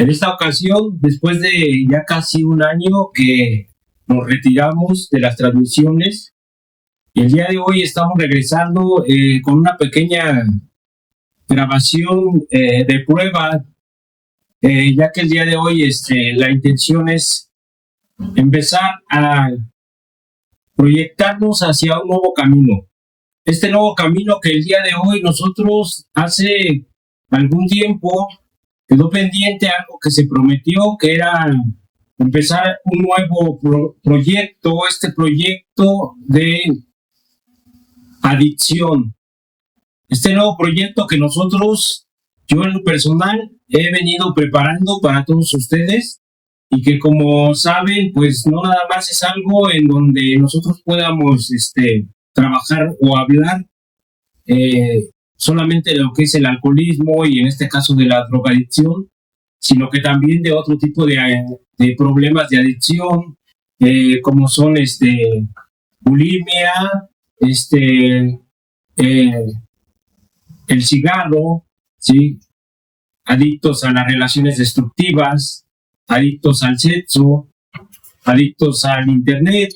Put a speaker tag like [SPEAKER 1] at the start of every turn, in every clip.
[SPEAKER 1] En esta ocasión, después de ya casi un año que nos retiramos de las transmisiones, y el día de hoy estamos regresando con una pequeña grabación de prueba, ya que el día de hoy la intención es empezar a proyectarnos hacia un nuevo camino. Este nuevo camino que el día de hoy nosotros hace algún tiempo quedó pendiente algo que se prometió, que era empezar un nuevo proyecto, este proyecto de adicción. Este nuevo proyecto que nosotros, yo en lo personal, he venido preparando para todos ustedes y que, como saben, pues no nada más es algo en donde nosotros podamos trabajar o hablar solamente de lo que es el alcoholismo y en este caso de la drogadicción, sino que también de otro tipo de problemas de adicción, como son bulimia, el cigarro, ¿sí? Adictos a las relaciones destructivas, adictos al sexo, adictos al internet,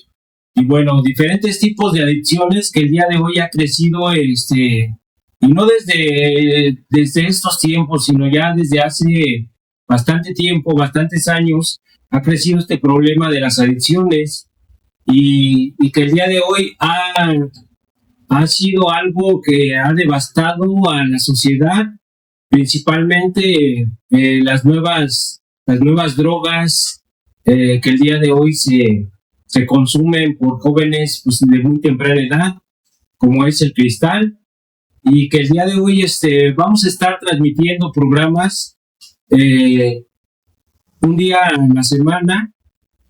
[SPEAKER 1] y bueno, diferentes tipos de adicciones que el día de hoy ha crecido, y no desde estos tiempos, sino ya desde hace bastante tiempo, bastantes años, ha crecido este problema de las adicciones, y que el día de hoy ha sido algo que ha devastado a la sociedad, principalmente las nuevas drogas que el día de hoy se consumen por jóvenes pues, de muy temprana edad, como es el cristal, y que el día de hoy vamos a estar transmitiendo programas un día a la semana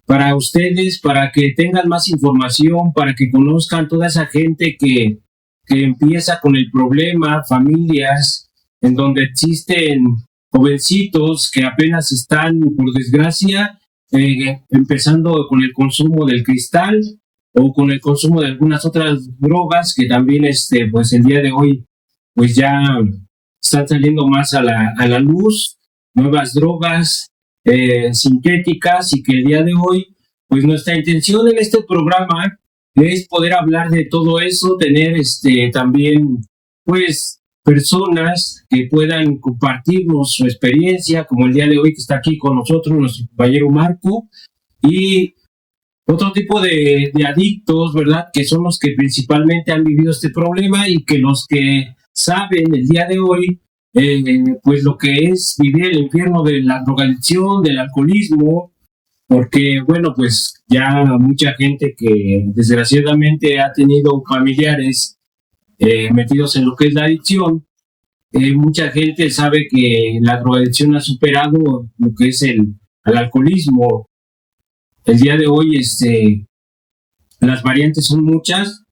[SPEAKER 1] para ustedes, para que tengan más información, para que conozcan toda esa gente que empieza con el problema, familias en donde existen jovencitos que apenas están, por desgracia, empezando con el consumo del cristal o con el consumo de algunas otras drogas que también pues el día de hoy pues ya están saliendo más a la luz, nuevas drogas sintéticas, y que el día de hoy pues nuestra intención en este programa es poder hablar de todo eso, tener también pues personas que puedan compartirnos su experiencia, como el día de hoy que está aquí con nosotros nuestro compañero Marco, y otro tipo de adictos, ¿verdad? Que son los que principalmente han vivido este problema y que los que saben el día de hoy, pues lo que es vivir el infierno de la drogadicción, del alcoholismo, porque, bueno, pues ya mucha gente que desgraciadamente ha tenido familiares metidos en lo que es la adicción, mucha gente sabe que la drogadicción ha superado lo que es el alcoholismo. El día de hoy las variantes son muchas,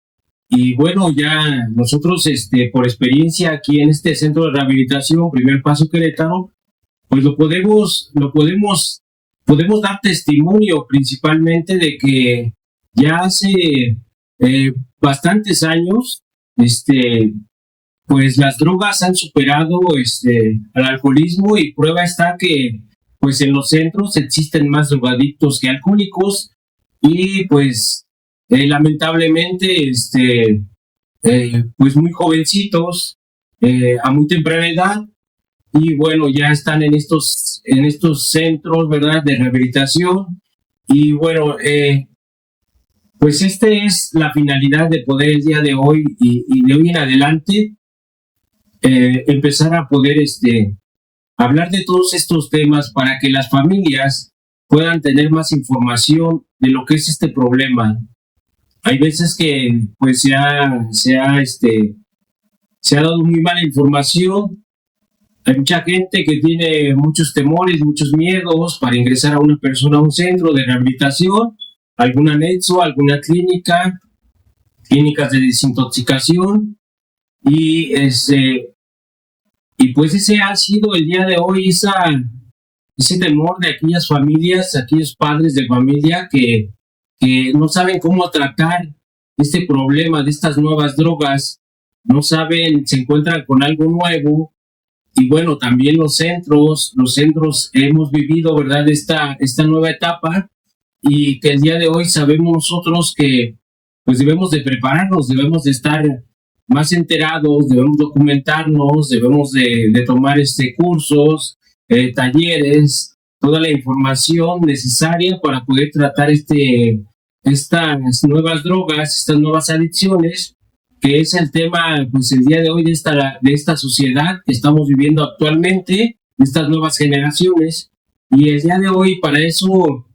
[SPEAKER 1] y bueno, ya nosotros por experiencia aquí en este centro de rehabilitación Primer Paso Querétaro, pues podemos dar testimonio principalmente de que ya hace bastantes años pues las drogas han superado al alcoholismo, y prueba está que pues en los centros existen más drogadictos que alcohólicos, y pues lamentablemente pues muy jovencitos a muy temprana edad, y bueno, ya están en estos centros, ¿verdad?, de rehabilitación. Y bueno, pues es la finalidad de poder el día de hoy y de hoy en adelante empezar a poder hablar de todos estos temas para que las familias puedan tener más información de lo que es este problema. Hay veces que pues se ha dado muy mala información. Hay mucha gente que tiene muchos temores, muchos miedos para ingresar a una persona a un centro de rehabilitación, algún anexo, alguna clínicas de desintoxicación, y pues ese ha sido el día de hoy ese temor de aquellas familias, aquellos padres de familia que no saben cómo tratar este problema de estas nuevas drogas, no saben, se encuentran con algo nuevo, y bueno, también los centros hemos vivido, ¿verdad? Esta nueva etapa y que el día de hoy sabemos nosotros que pues debemos de prepararnos, debemos de estar más enterados, debemos documentarnos, debemos de tomar cursos, talleres, toda la información necesaria para poder tratar estas nuevas drogas, estas nuevas adicciones, que es el tema, pues el día de hoy de esta sociedad que estamos viviendo actualmente, de estas nuevas generaciones. Y el día de hoy, para eso,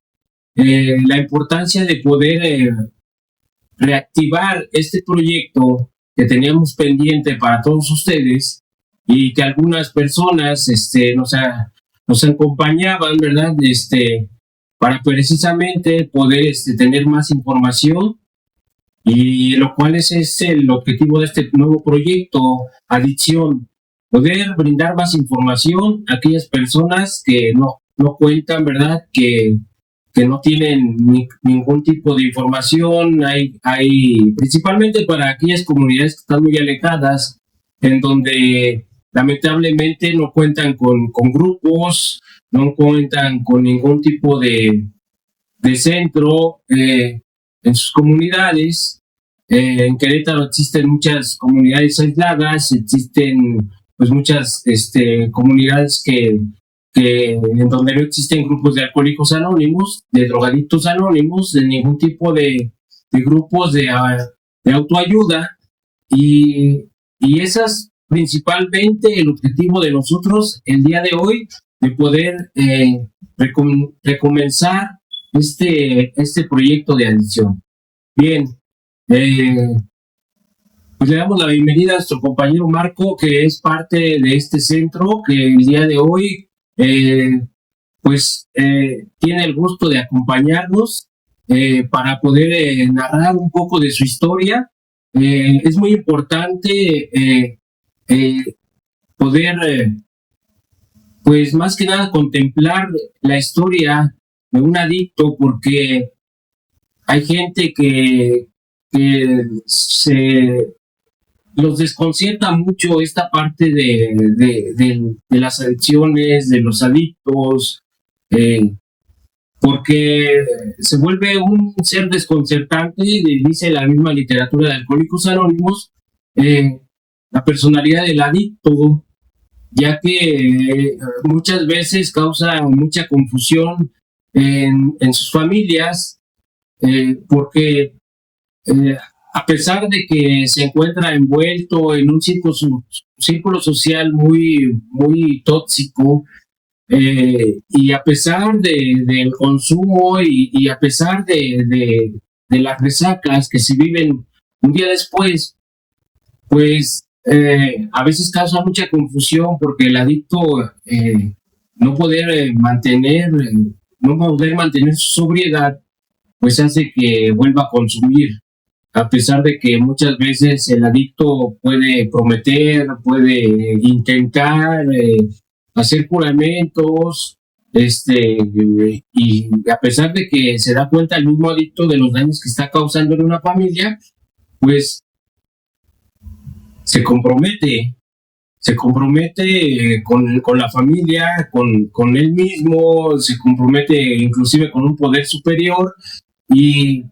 [SPEAKER 1] la importancia de poder reactivar este proyecto que teníamos pendiente para todos ustedes y que algunas personas nos acompañaban, ¿verdad? Para precisamente poder tener más información y lo cual es el objetivo de este nuevo proyecto, Adicción, poder brindar más información a aquellas personas que no cuentan, ¿verdad? Que no tienen ningún tipo de información, hay principalmente para aquellas comunidades que están muy alejadas, en donde lamentablemente no cuentan con grupos, no cuentan con ningún tipo de centro en sus comunidades. En Querétaro existen muchas comunidades aisladas, existen pues muchas comunidades en donde no existen grupos de alcohólicos anónimos, de drogadictos anónimos, de ningún tipo de grupos de autoayuda y esas principalmente el objetivo de nosotros el día de hoy de poder recomenzar este proyecto de adicción. Bien, pues le damos la bienvenida a nuestro compañero Marco, que es parte de este centro, que el día de hoy tiene el gusto de acompañarnos para poder narrar un poco de su historia. Es muy importante poder, pues más que nada, contemplar la historia de un adicto, porque hay gente que los desconcierta mucho esta parte de las adicciones, de los adictos, porque se vuelve un ser desconcertante, dice la misma literatura de Alcohólicos Anónimos, la personalidad del adicto, ya que muchas veces causa mucha confusión en sus familias, porque a pesar de que se encuentra envuelto en un círculo social muy tóxico, y a pesar del consumo y a pesar de las resacas que se viven un día después, pues a veces causa mucha confusión porque el adicto no poder mantener su sobriedad, pues hace que vuelva a consumir, a pesar de que muchas veces el adicto puede prometer, puede intentar hacer juramentos, y a pesar de que se da cuenta el mismo adicto de los daños que está causando en una familia, pues se compromete con la familia, con él mismo, se compromete inclusive con un poder superior y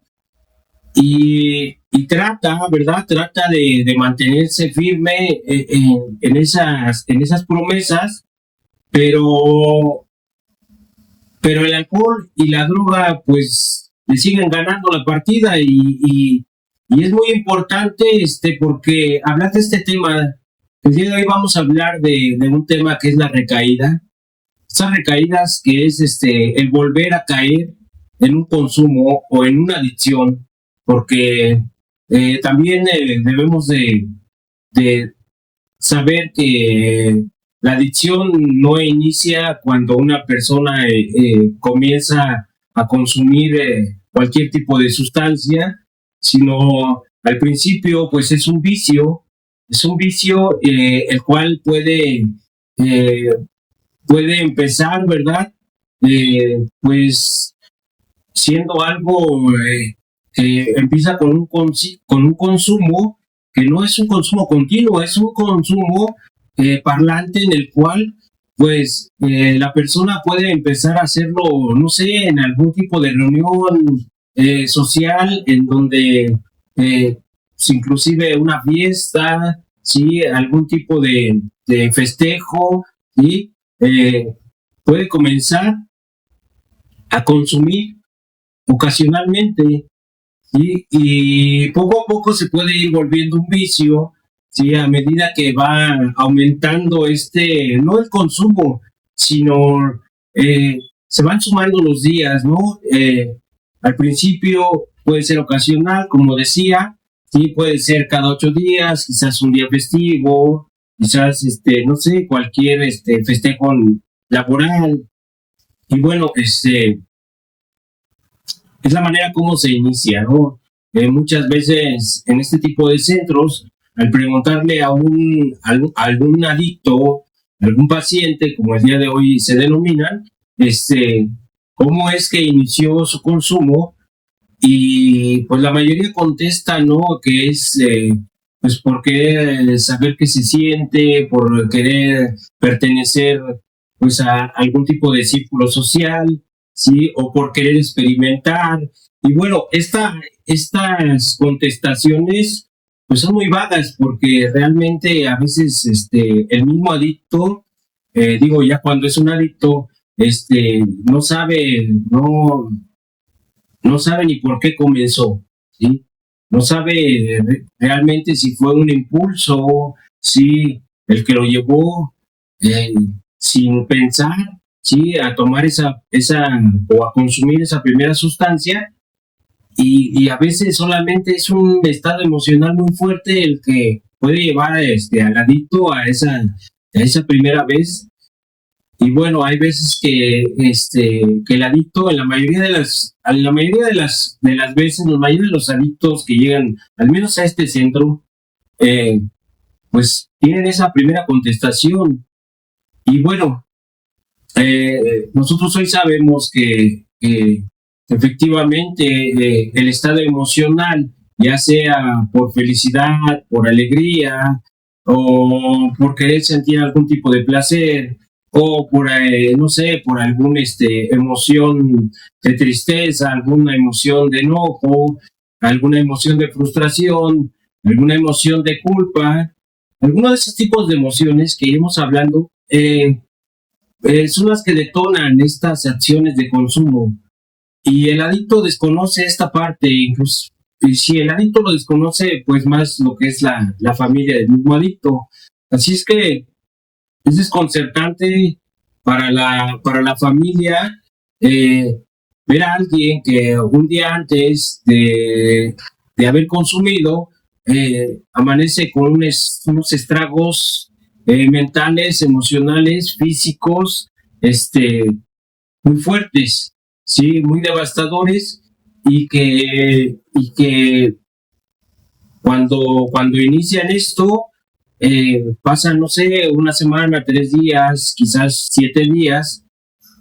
[SPEAKER 1] trata, ¿verdad? Trata de mantenerse firme en esas promesas, pero el alcohol y la droga pues le siguen ganando la partida y es muy importante porque hablar de este tema. El día de hoy vamos a hablar de un tema que es la recaída. Esas recaídas que es el volver a caer en un consumo o en una adicción, porque también debemos de saber que la adicción no inicia cuando una persona comienza a consumir cualquier tipo de sustancia, sino al principio pues es un vicio el cual puede empezar, ¿verdad? Pues siendo algo que empieza con un consumo que no es un consumo continuo, es un consumo parlante en el cual pues la persona puede empezar a hacerlo, no sé, en algún tipo de reunión social en donde inclusive una fiesta, sí, algún tipo de festejo, y puede comenzar a consumir ocasionalmente, y poco a poco se puede ir volviendo un vicio, ¿sí? A medida que va aumentando no el consumo, sino se van sumando los días, ¿no? Al principio puede ser ocasional, como decía, sí, puede ser cada 8 días, quizás un día festivo, quizás, no sé, cualquier festejo laboral. Y bueno, es la manera como se inicia, ¿no? Muchas veces en este tipo de centros, al preguntarle algún adicto, algún paciente, como el día de hoy se denominan, cómo es que inició su consumo, y pues la mayoría contesta, ¿no? Que es pues por querer saber qué se siente, por querer pertenecer pues a algún tipo de círculo social, ¿sí? O por querer experimentar. Y bueno, estas contestaciones pues son muy vagas, porque realmente a veces el mismo adicto, digo, ya cuando es un adicto, no sabe, no sabe ni por qué comenzó, ¿sí? No sabe realmente si fue un impulso, si el que lo llevó eh, sin pensar, ¿sí? A tomar o a consumir esa primera sustancia, y a veces solamente es un estado emocional muy fuerte el que puede llevar al adicto a esa primera vez. Y bueno, hay veces que el adicto, en la mayoría de las veces, la mayoría de los adictos que llegan, al menos a este centro, eh, pues tienen esa primera contestación. Y bueno, nosotros hoy sabemos que efectivamente el estado emocional, ya sea por felicidad, por alegría, o por querer sentir algún tipo de placer, o por, no sé, por alguna emoción de tristeza, alguna emoción de enojo, alguna emoción de frustración, alguna emoción de culpa, algunos de esos tipos de emociones que iremos hablando, son las que detonan estas acciones de consumo. Y el adicto desconoce esta parte, incluso, y si el adicto lo desconoce, pues más lo que es la familia del mismo adicto. Así es que es desconcertante para la familia, ver a alguien que un día antes de haber consumido, amanece con unos estragos mentales, emocionales, físicos, muy fuertes, sí, muy devastadores, y que cuando inician esto, pasan, no sé, una semana, 3 días, quizás 7 días,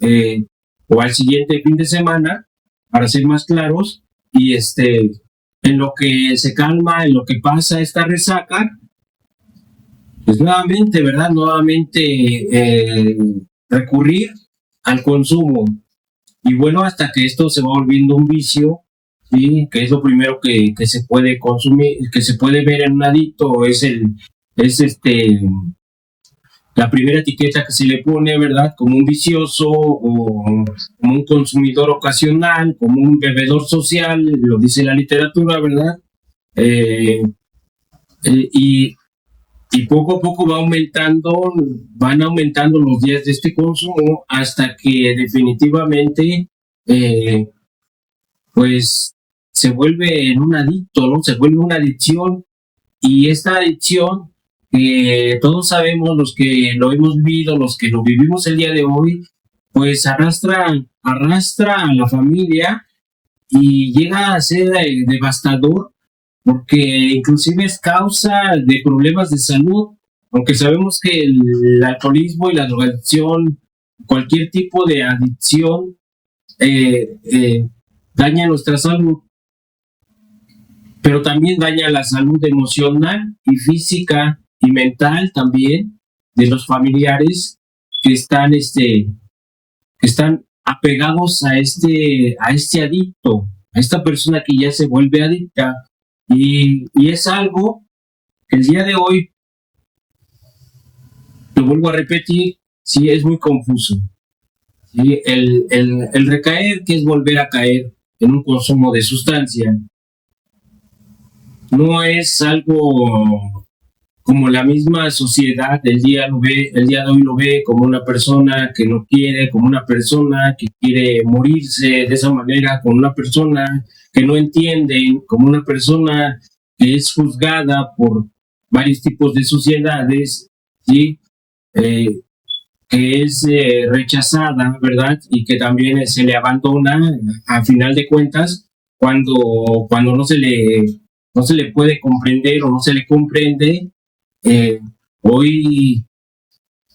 [SPEAKER 1] eh, o al siguiente fin de semana, para ser más claros, y en lo que se calma, en lo que pasa esta resaca, pues nuevamente, ¿verdad? Nuevamente recurrir al consumo. Y bueno, hasta que esto se va volviendo un vicio, ¿sí? Que es lo primero que se puede consumir, que se puede ver en un adicto, es la primera etiqueta que se le pone, ¿verdad? Como un vicioso, o como un consumidor ocasional, como un bebedor social, lo dice la literatura, ¿verdad? Eh, y poco a poco van aumentando los días de este consumo, hasta que definitivamente eh, pues se vuelve en un adicto, ¿no? Se vuelve una adicción, y esta adicción, todos sabemos, los que lo hemos vivido, los que lo vivimos el día de hoy, pues arrastra a la familia, y llega a ser devastador, porque inclusive es causa de problemas de salud, aunque sabemos que el alcoholismo y la drogadicción, cualquier tipo de adicción, daña nuestra salud, pero también daña la salud emocional y física y mental también, de los familiares que están apegados a este adicto, a esta persona que ya se vuelve adicta. Y es algo que el día de hoy, lo vuelvo a repetir, sí es muy confuso. ¿Sí? El recaer, que es volver a caer en un consumo de sustancia, no es algo como la misma sociedad el día de hoy lo ve como una persona que no quiere, como una persona que quiere morirse de esa manera, como una persona que no entiende, como una persona que es juzgada por varios tipos de sociedades, ¿sí? Que es rechazada, ¿verdad? Y que también se le abandona a final de cuentas cuando no se le puede comprender o no se le comprende. Hoy,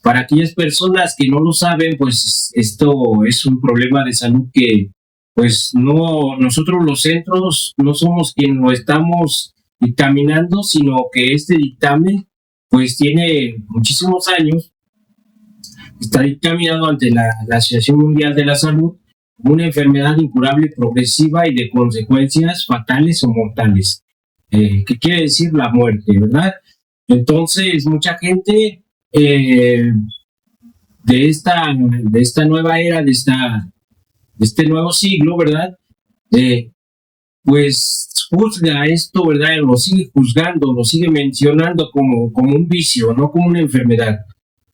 [SPEAKER 1] para aquellas personas que no lo saben, pues esto es un problema de salud que, pues no, nosotros los centros no somos quien lo estamos dictaminando, sino que este dictamen, pues tiene muchísimos años, está dictaminado ante la Asociación Mundial de la Salud como una enfermedad incurable, progresiva y de consecuencias fatales o mortales, que quiere decir la muerte, ¿verdad? Entonces, mucha gente de esta nueva era, de este nuevo siglo, ¿verdad? Pues juzga esto, ¿verdad? Lo sigue juzgando, lo sigue mencionando como un vicio, no como una enfermedad.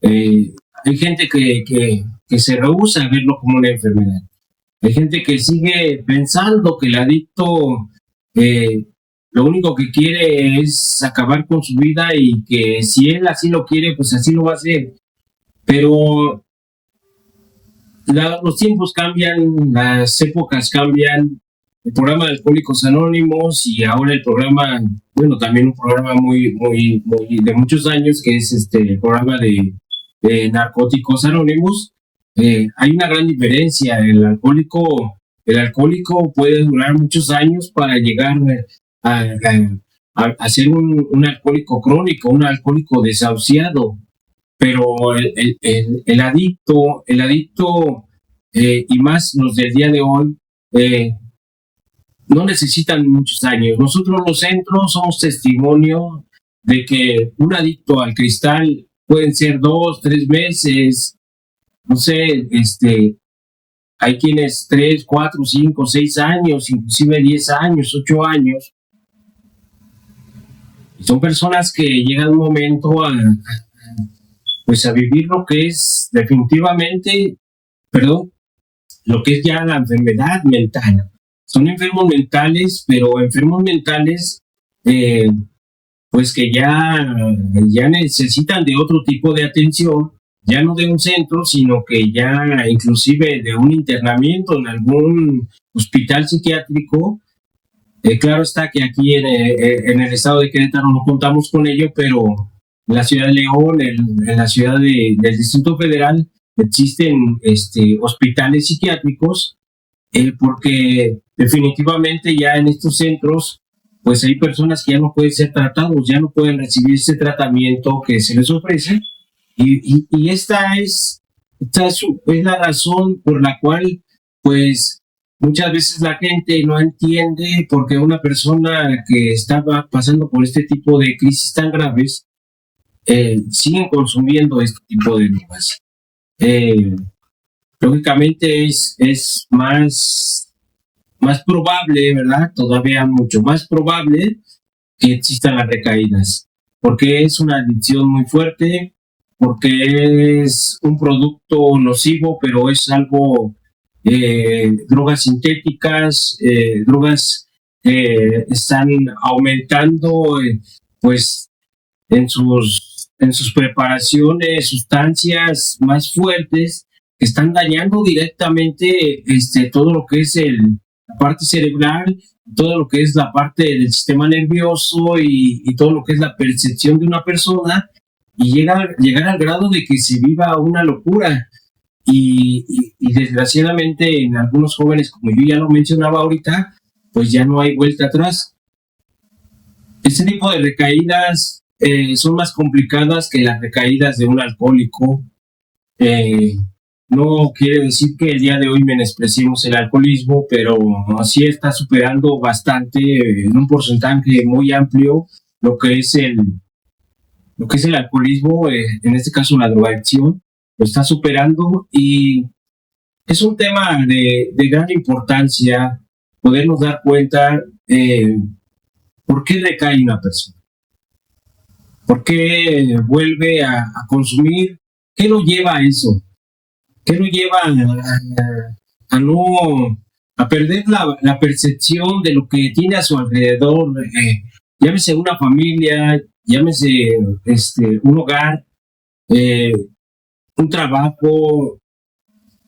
[SPEAKER 1] Hay gente que se rehúsa a verlo como una enfermedad. Hay gente que sigue pensando que el adicto lo único que quiere es acabar con su vida y que si él así lo quiere, pues así lo va a hacer. Pero los tiempos cambian, las épocas cambian. El programa de Alcohólicos Anónimos y ahora el programa, bueno, también un programa muy de muchos años, que es el programa de Narcóticos Anónimos. Hay una gran diferencia. El alcohólico puede durar muchos años para llegar a ser un alcohólico crónico, un alcohólico desahuciado, pero el adicto, y más los del día de hoy, no necesitan muchos años. Nosotros los centros somos testimonio de que un adicto al cristal pueden ser 2, 3 meses, no sé, hay quienes 3, 4, 5, 6 años, inclusive 10 años, 8 años. Y son personas que llegan un momento pues a vivir lo que es definitivamente, lo que es ya la enfermedad mental. Son enfermos mentales, pero enfermos mentales pues que ya necesitan de otro tipo de atención, ya no de un centro, sino que ya inclusive de un internamiento en algún hospital psiquiátrico. Claro está que aquí en el estado de Querétaro no contamos con ello, pero en la ciudad de León, en la ciudad del Distrito Federal, existen hospitales psiquiátricos, porque definitivamente ya en estos centros pues hay personas que ya no pueden ser tratados, ya no pueden recibir ese tratamiento que se les ofrece, y esta es la razón por la cual pues muchas veces la gente no entiende por qué una persona que estaba pasando por este tipo de crisis tan graves siguen consumiendo este tipo de drogas. Lógicamente es más probable, ¿verdad? Todavía mucho más probable que existan las recaídas, porque es una adicción muy fuerte, porque es un producto nocivo, pero es algo, drogas sintéticas, drogas que están aumentando, pues en sus preparaciones, sustancias más fuertes que están dañando directamente todo lo que es la parte cerebral, todo lo que es la parte del sistema nervioso y todo lo que es la percepción de una persona, y llegar al grado de que se viva una locura. Y desgraciadamente en algunos jóvenes, como yo ya lo mencionaba ahorita, pues ya no hay vuelta atrás. Este tipo de recaídas son más complicadas que las recaídas de un alcohólico. No quiere decir que el día de hoy menospreciemos el alcoholismo, pero sí está superando bastante, en un porcentaje muy amplio, lo que es el alcoholismo, en este caso la drogadicción, lo está superando, y es un tema de gran importancia podernos dar cuenta por qué recae una persona, por qué vuelve a consumir, qué lo lleva a eso, qué lo lleva a no a perder la percepción de lo que tiene a su alrededor, llámese una familia, llámese un hogar, eh, un trabajo,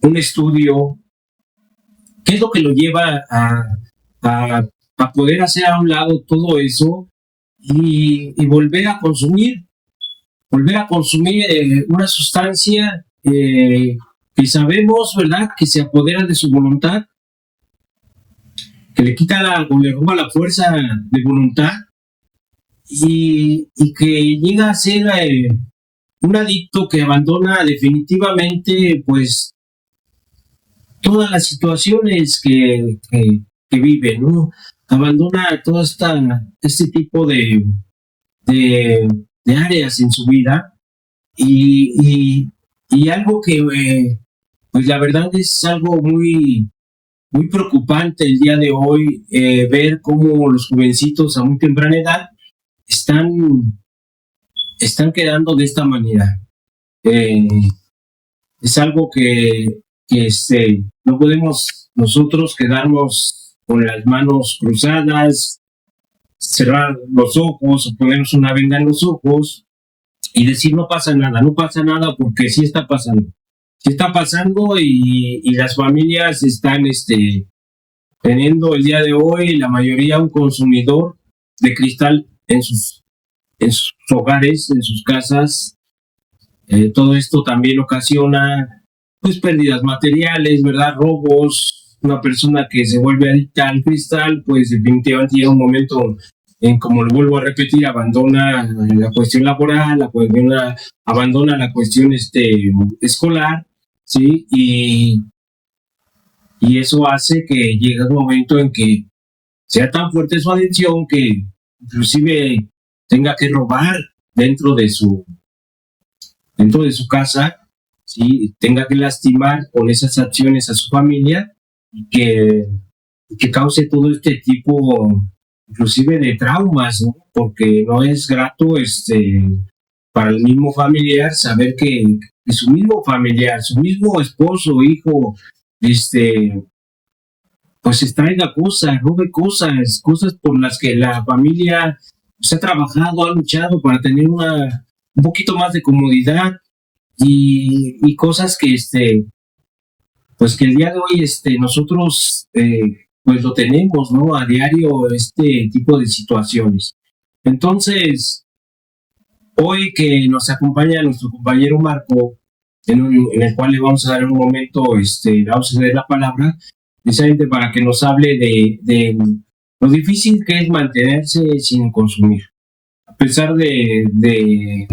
[SPEAKER 1] un estudio. ¿Qué es lo que lo lleva a poder hacer a un lado todo eso y volver a consumir? Volver a consumir una sustancia que sabemos, ¿verdad?, que se apodera de su voluntad, que le quita o le roba la fuerza de voluntad, y que llega a ser un adicto que abandona definitivamente, pues, todas las situaciones que vive, ¿no? Abandona todo este tipo de, de áreas en su vida, y algo que, pues la verdad es algo muy preocupante el día de hoy, ver cómo los jovencitos a muy temprana edad están, están quedando de esta manera. Eh, es algo que no podemos nosotros quedarnos con las manos cruzadas, cerrar los ojos o ponernos una venda en los ojos y decir no pasa nada, porque sí está pasando. Sí está pasando, y las familias están teniendo el día de hoy, la mayoría, un consumidor de cristal en sus hogares, en sus casas. Todo esto también ocasiona, pues, pérdidas materiales, ¿verdad? Robos. Una persona que se vuelve adicta al cristal, pues definitivamente llega un momento en, como lo vuelvo a repetir, abandona la cuestión laboral, abandona la cuestión escolar, ¿sí? Y eso hace que llegue un momento en que sea tan fuerte su adicción que inclusive tenga que robar dentro de su casa, ¿sí? Tenga que lastimar con esas acciones a su familia, y que cause todo este tipo, inclusive, de traumas, ¿no? Porque no es grato para el mismo familiar saber que su mismo familiar, su mismo esposo, hijo, pues extraiga cosas, robe cosas por las que la familia se ha trabajado, ha luchado para tener un poquito más de comodidad, y cosas que pues que el día de hoy nosotros pues lo tenemos, ¿no? A diario, este tipo de situaciones. Entonces, hoy que nos acompaña nuestro compañero Marco, en el cual le vamos a dar un momento, le vamos a dar la palabra, precisamente para que nos hable de lo difícil que es mantenerse sin consumir. A pesar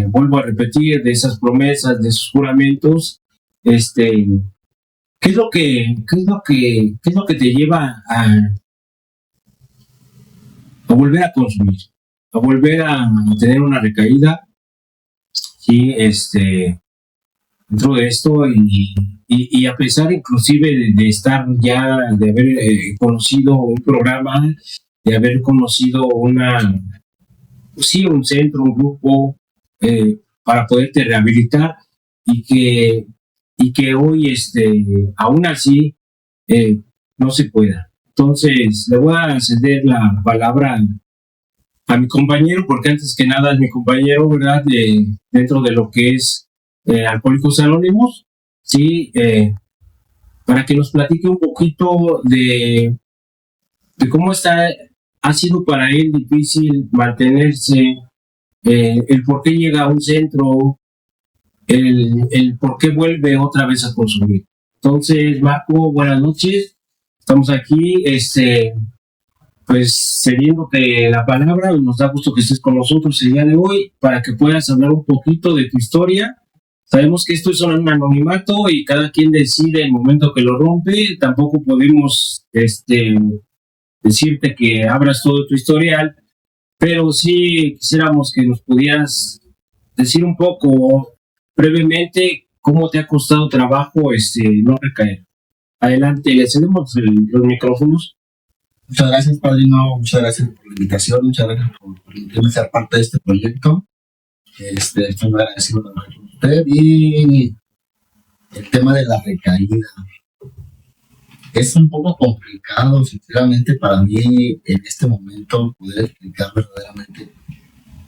[SPEAKER 1] vuelvo a repetir, de esas promesas, de esos juramentos, ¿qué es lo que te lleva a volver a consumir, a volver a tener una recaída? Sí, dentro de esto, y a pesar inclusive de estar ya, de haber conocido un programa, de haber conocido un centro, un grupo, para poderte rehabilitar, y que hoy aún así no se pueda. Entonces le voy a ceder la palabra a mi compañero, porque antes que nada es mi compañero, ¿verdad? Dentro de lo que es Alcohólicos Anónimos, sí, para que nos platique un poquito de cómo ha sido para él difícil mantenerse, el por qué llega a un centro, el por qué vuelve otra vez a consumir. Entonces, Marco, buenas noches. Estamos aquí. pues cediéndote la palabra, nos da gusto que estés con nosotros el día de hoy para que puedas hablar un poquito de tu historia. Sabemos que esto es un anonimato y cada quien decide el momento que lo rompe. Tampoco podemos decirte que abras todo tu historial, pero sí quisiéramos que nos pudieras decir un poco brevemente cómo te ha costado trabajo no recaer. Adelante, le cedemos los micrófonos.
[SPEAKER 2] Muchas gracias, padrino. Muchas gracias por la invitación. Muchas gracias por permitirme ser parte de este proyecto. Estoy muy agradecido con usted. Y el tema de la recaída es un poco complicado, sinceramente, para mí en este momento poder explicar verdaderamente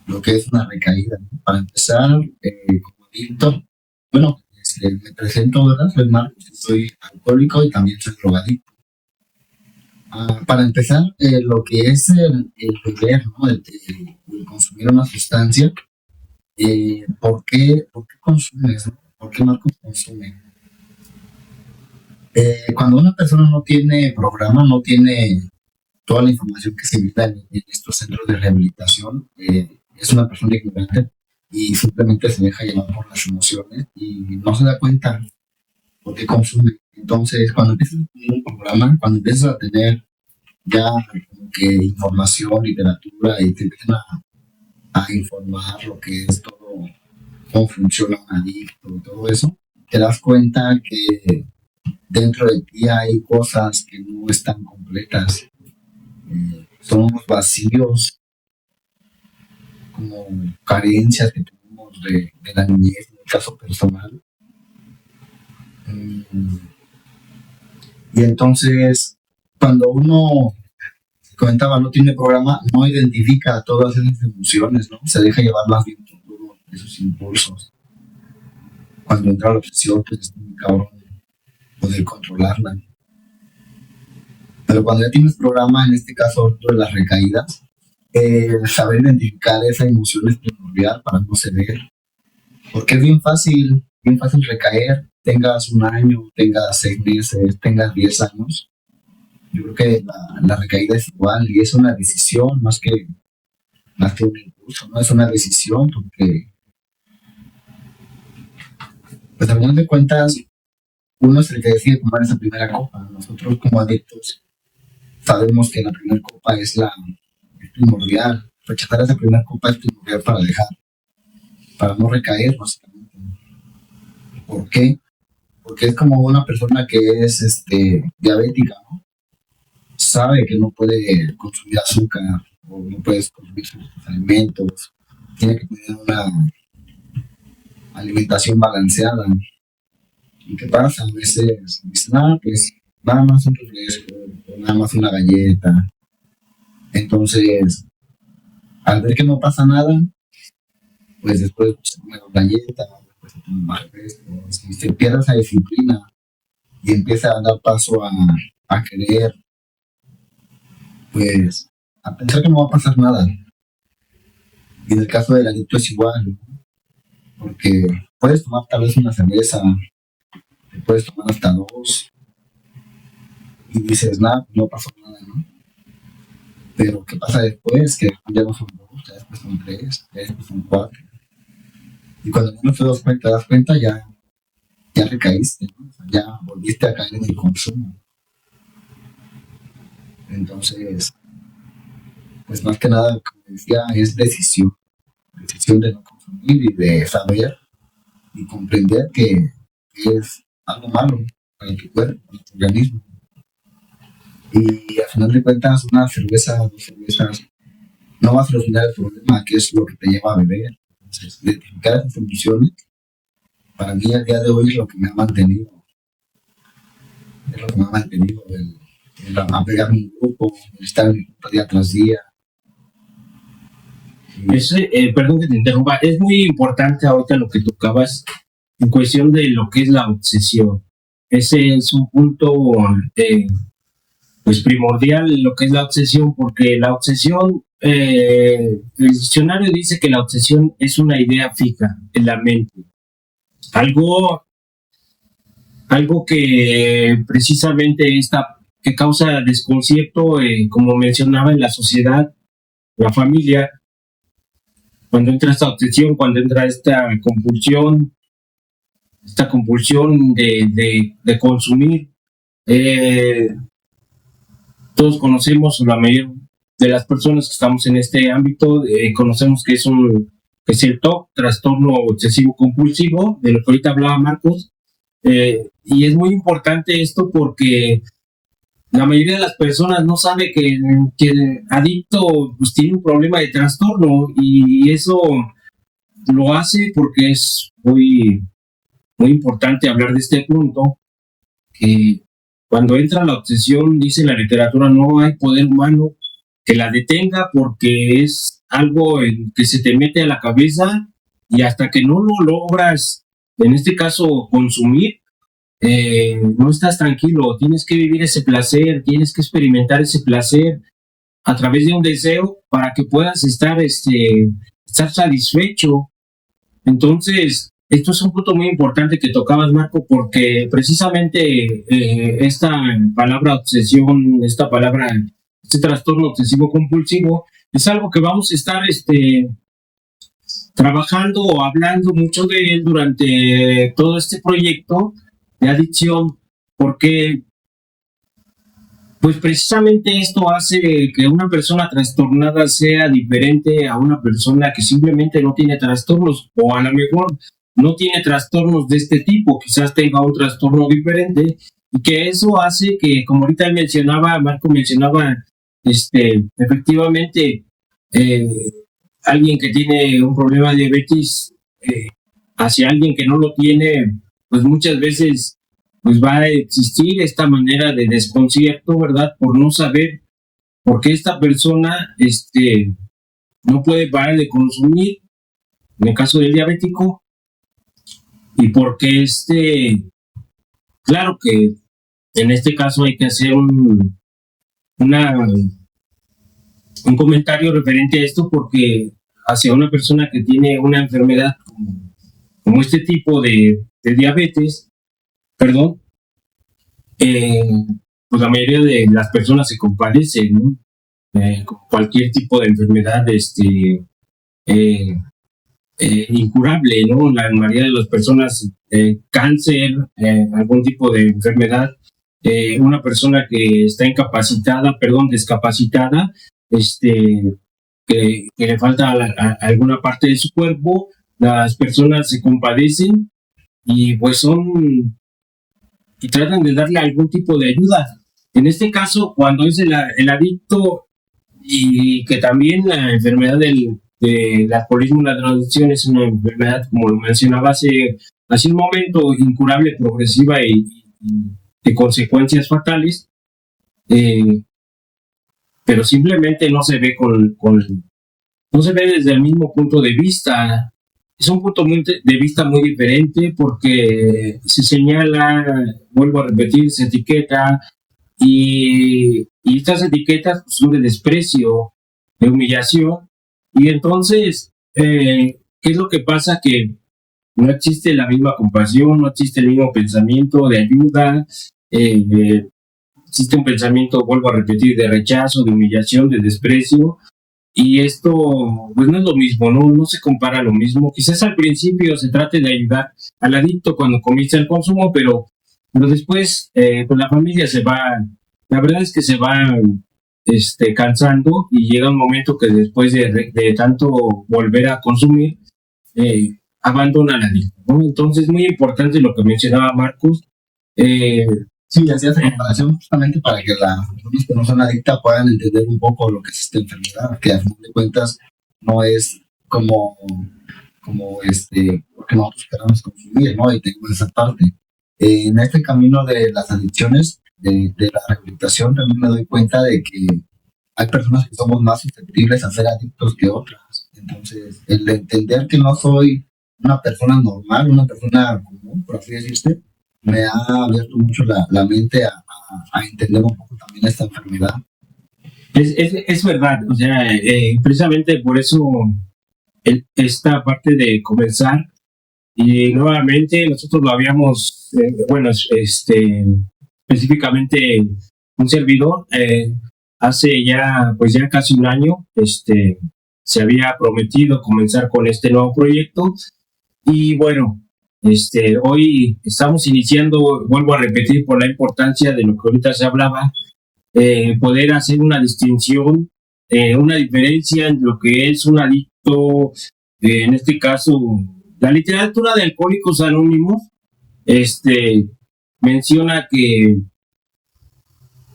[SPEAKER 2] lo que es una recaída. Para empezar, como adicto, bueno, me presento, ¿verdad? Soy Marcos, soy alcohólico y también soy drogadicto. Para empezar, lo que es el beber, ¿no? El consumir una sustancia, ¿por qué consumes? ¿No? ¿Por qué Marcos consume? Cuando una persona no tiene programa, no tiene toda la información que se brinda en estos centros de rehabilitación, es una persona ignorante y simplemente se deja llevar por las emociones y no se da cuenta por qué consume. Entonces, cuando empiezas a tener un programa, cuando empiezas a tener ya como que información, literatura y te empiezan a informar lo que es todo, cómo funciona un adicto, todo eso, te das cuenta que dentro de ti hay cosas que no están completas. Son unos vacíos, como carencias que tenemos de la niñez, en el caso personal. Y entonces, cuando uno, comentaba, no tiene programa, no identifica todas esas emociones, ¿no? Se deja llevar más bien por todos esos impulsos. Cuando entra la obsesión, pues es muy cabrón poder controlarla. Pero cuando ya tienes programa, en este caso de las recaídas, saber identificar esa emoción es primordial para no ceder. Porque es bien fácil recaer, tengas un año, tengas 6 meses, tengas 10 años. Yo creo que la recaída es igual y es una decisión más que un impulso, ¿no? Es una decisión porque, pues a final de cuentas, uno es el que decide tomar esa primera copa. Nosotros como adictos sabemos que la primera copa es primordial. Rechazar esa primera copa es primordial para dejar, para no recaer, básicamente. ¿Por qué? Porque es como una persona que es diabética, ¿no? Sabe que no puede consumir azúcar o no puede consumir sus alimentos, tiene que tener una alimentación balanceada. ¿Y qué pasa? A veces dicen, pues nada más un refresco, o nada más una galleta. Entonces, al ver que no pasa nada, pues después se come la galleta, después se toma más refrescos, y se pierde esa disciplina y empieza a dar paso a querer, pues, a pensar que no va a pasar nada. Y en el caso del adicto es igual, ¿no? Porque puedes tomar tal vez una cerveza, te puedes tomar hasta 2 y dices, nada, no pasó nada, ¿no? Pero ¿qué pasa después? Que ya no son 2, ya después son 3, ya después son 4. Y cuando menos te das cuenta, ya recaíste, ¿no? O sea, ya volviste a caer en el consumo. Entonces, pues más que nada, como decía, es decisión de no consumir y de saber y comprender que es algo malo para tu cuerpo, para tu organismo. Y al final de cuentas, una cerveza, 2 cervezas, no va a solucionar el problema, que es lo que te lleva a beber. Entonces, identificar esas emociones, para mí al día de hoy es lo que me ha mantenido. Es lo que me ha mantenido, el apegarme a un grupo, el estar en mi grupo día tras día.
[SPEAKER 1] Perdón que te interrumpa, es muy importante ahorita lo que tocabas en cuestión de lo que es la obsesión. Ese es un punto pues primordial, lo que es la obsesión, porque la obsesión, el diccionario dice que la obsesión es una idea fija en la mente, algo que precisamente esta que causa desconcierto, como mencionaba, en la sociedad, la familia, cuando entra esta obsesión, cuando entra esta compulsión de consumir. Todos conocemos, la mayoría de las personas que estamos en este ámbito, conocemos que es el TOC, trastorno obsesivo compulsivo, de lo que ahorita hablaba Marcos. Y es muy importante esto porque la mayoría de las personas no sabe que el adicto pues, tiene un problema de trastorno, y eso lo hace porque es muy importante hablar de este punto, que cuando entra la obsesión, dice la literatura, no hay poder humano que la detenga, porque es algo que se te mete a la cabeza, y hasta que no lo logras, en este caso, consumir, no estás tranquilo. Tienes que vivir ese placer, tienes que experimentar ese placer a través de un deseo para que puedas estar satisfecho. Entonces, esto es un punto muy importante que tocabas, Marco, porque precisamente esta palabra obsesión, este trastorno obsesivo compulsivo, es algo que vamos a estar trabajando o hablando mucho de él durante todo este proyecto de adicción, porque pues precisamente esto hace que una persona trastornada sea diferente a una persona que simplemente no tiene trastornos, o a lo mejor no tiene trastornos de este tipo, quizás tenga un trastorno diferente, y que eso hace que, como ahorita él mencionaba, Marco mencionaba, efectivamente, alguien que tiene un problema de diabetes, hacia alguien que no lo tiene, pues muchas veces pues va a existir esta manera de desconcierto, ¿verdad? Por no saber por qué esta persona no puede parar de consumir, en el caso del diabético, y porque claro que en este caso hay que hacer un comentario referente a esto, porque hacia una persona que tiene una enfermedad como este tipo de diabetes, perdón, pues la mayoría de las personas se compadecen, ¿no? Con cualquier tipo de enfermedad incurable, ¿no? La mayoría de las personas, cáncer, algún tipo de enfermedad, una persona que está discapacitada, que le falta alguna parte de su cuerpo, las personas se compadecen y pues y tratan de darle algún tipo de ayuda. En este caso, cuando es el adicto, y que también la enfermedad del alcoholismo y la drogadicción es una enfermedad, como lo mencionaba hace un momento, incurable, progresiva y de consecuencias fatales, pero simplemente no se ve no se ve desde el mismo punto de vista. Es un punto de vista muy diferente, porque se señala, vuelvo a repetir, se etiqueta, y estas etiquetas pues, son de desprecio, de humillación, y entonces, ¿qué es lo que pasa? Que no existe la misma compasión, no existe el mismo pensamiento de ayuda, existe un pensamiento, vuelvo a repetir, de rechazo, de humillación, de desprecio. Y esto, pues no es lo mismo, no se compara a lo mismo. Quizás al principio se trate de ayudar al adicto cuando comienza el consumo, pero después, pues la familia la verdad es que se va cansando, y llega un momento que después de tanto volver a consumir, abandona al adicto, ¿no? Entonces, muy importante lo que mencionaba Marcos.
[SPEAKER 2] Sí, hacía esa comparación justamente para que las personas que no son adictas puedan entender un poco lo que es esta enfermedad, que a fin de cuentas no es porque nosotros queramos consumir, ¿no? Y tengo esa parte. En este camino de las adicciones, de la rehabilitación, también me doy cuenta de que hay personas que somos más susceptibles a ser adictos que otras. Entonces, el entender que no soy una persona normal, una persona común, por así decirse, me ha abierto mucho la mente a entender un poco también esta enfermedad.
[SPEAKER 1] Es verdad, o sea, precisamente por eso esta parte de comenzar, y nuevamente nosotros lo habíamos, específicamente un servidor, hace ya casi un año, se había prometido comenzar con este nuevo proyecto y bueno, hoy estamos iniciando, vuelvo a repetir por la importancia de lo que ahorita se hablaba, poder hacer una distinción, una diferencia entre lo que es un adicto, en este caso, la literatura de Alcohólicos Anónimos, menciona que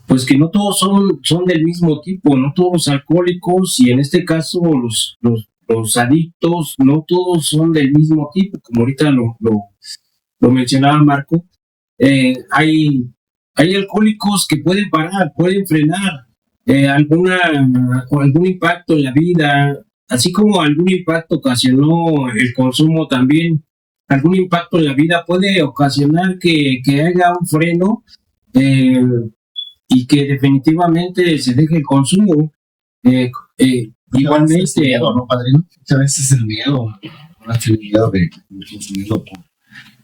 [SPEAKER 1] pues que no todos son del mismo tipo, no todos los alcohólicos y en este caso los adictos, no todos son del mismo tipo, como ahorita lo mencionaba Marco. Hay alcohólicos que pueden parar, pueden frenar algún impacto en la vida, así como algún impacto ocasionó el consumo también. Algún impacto en la vida puede ocasionar que haya un freno, y que definitivamente se deje el consumo. Igualmente,
[SPEAKER 2] es el miedo, ¿no, padrino? Muchas veces es el miedo, el miedo de consumirlo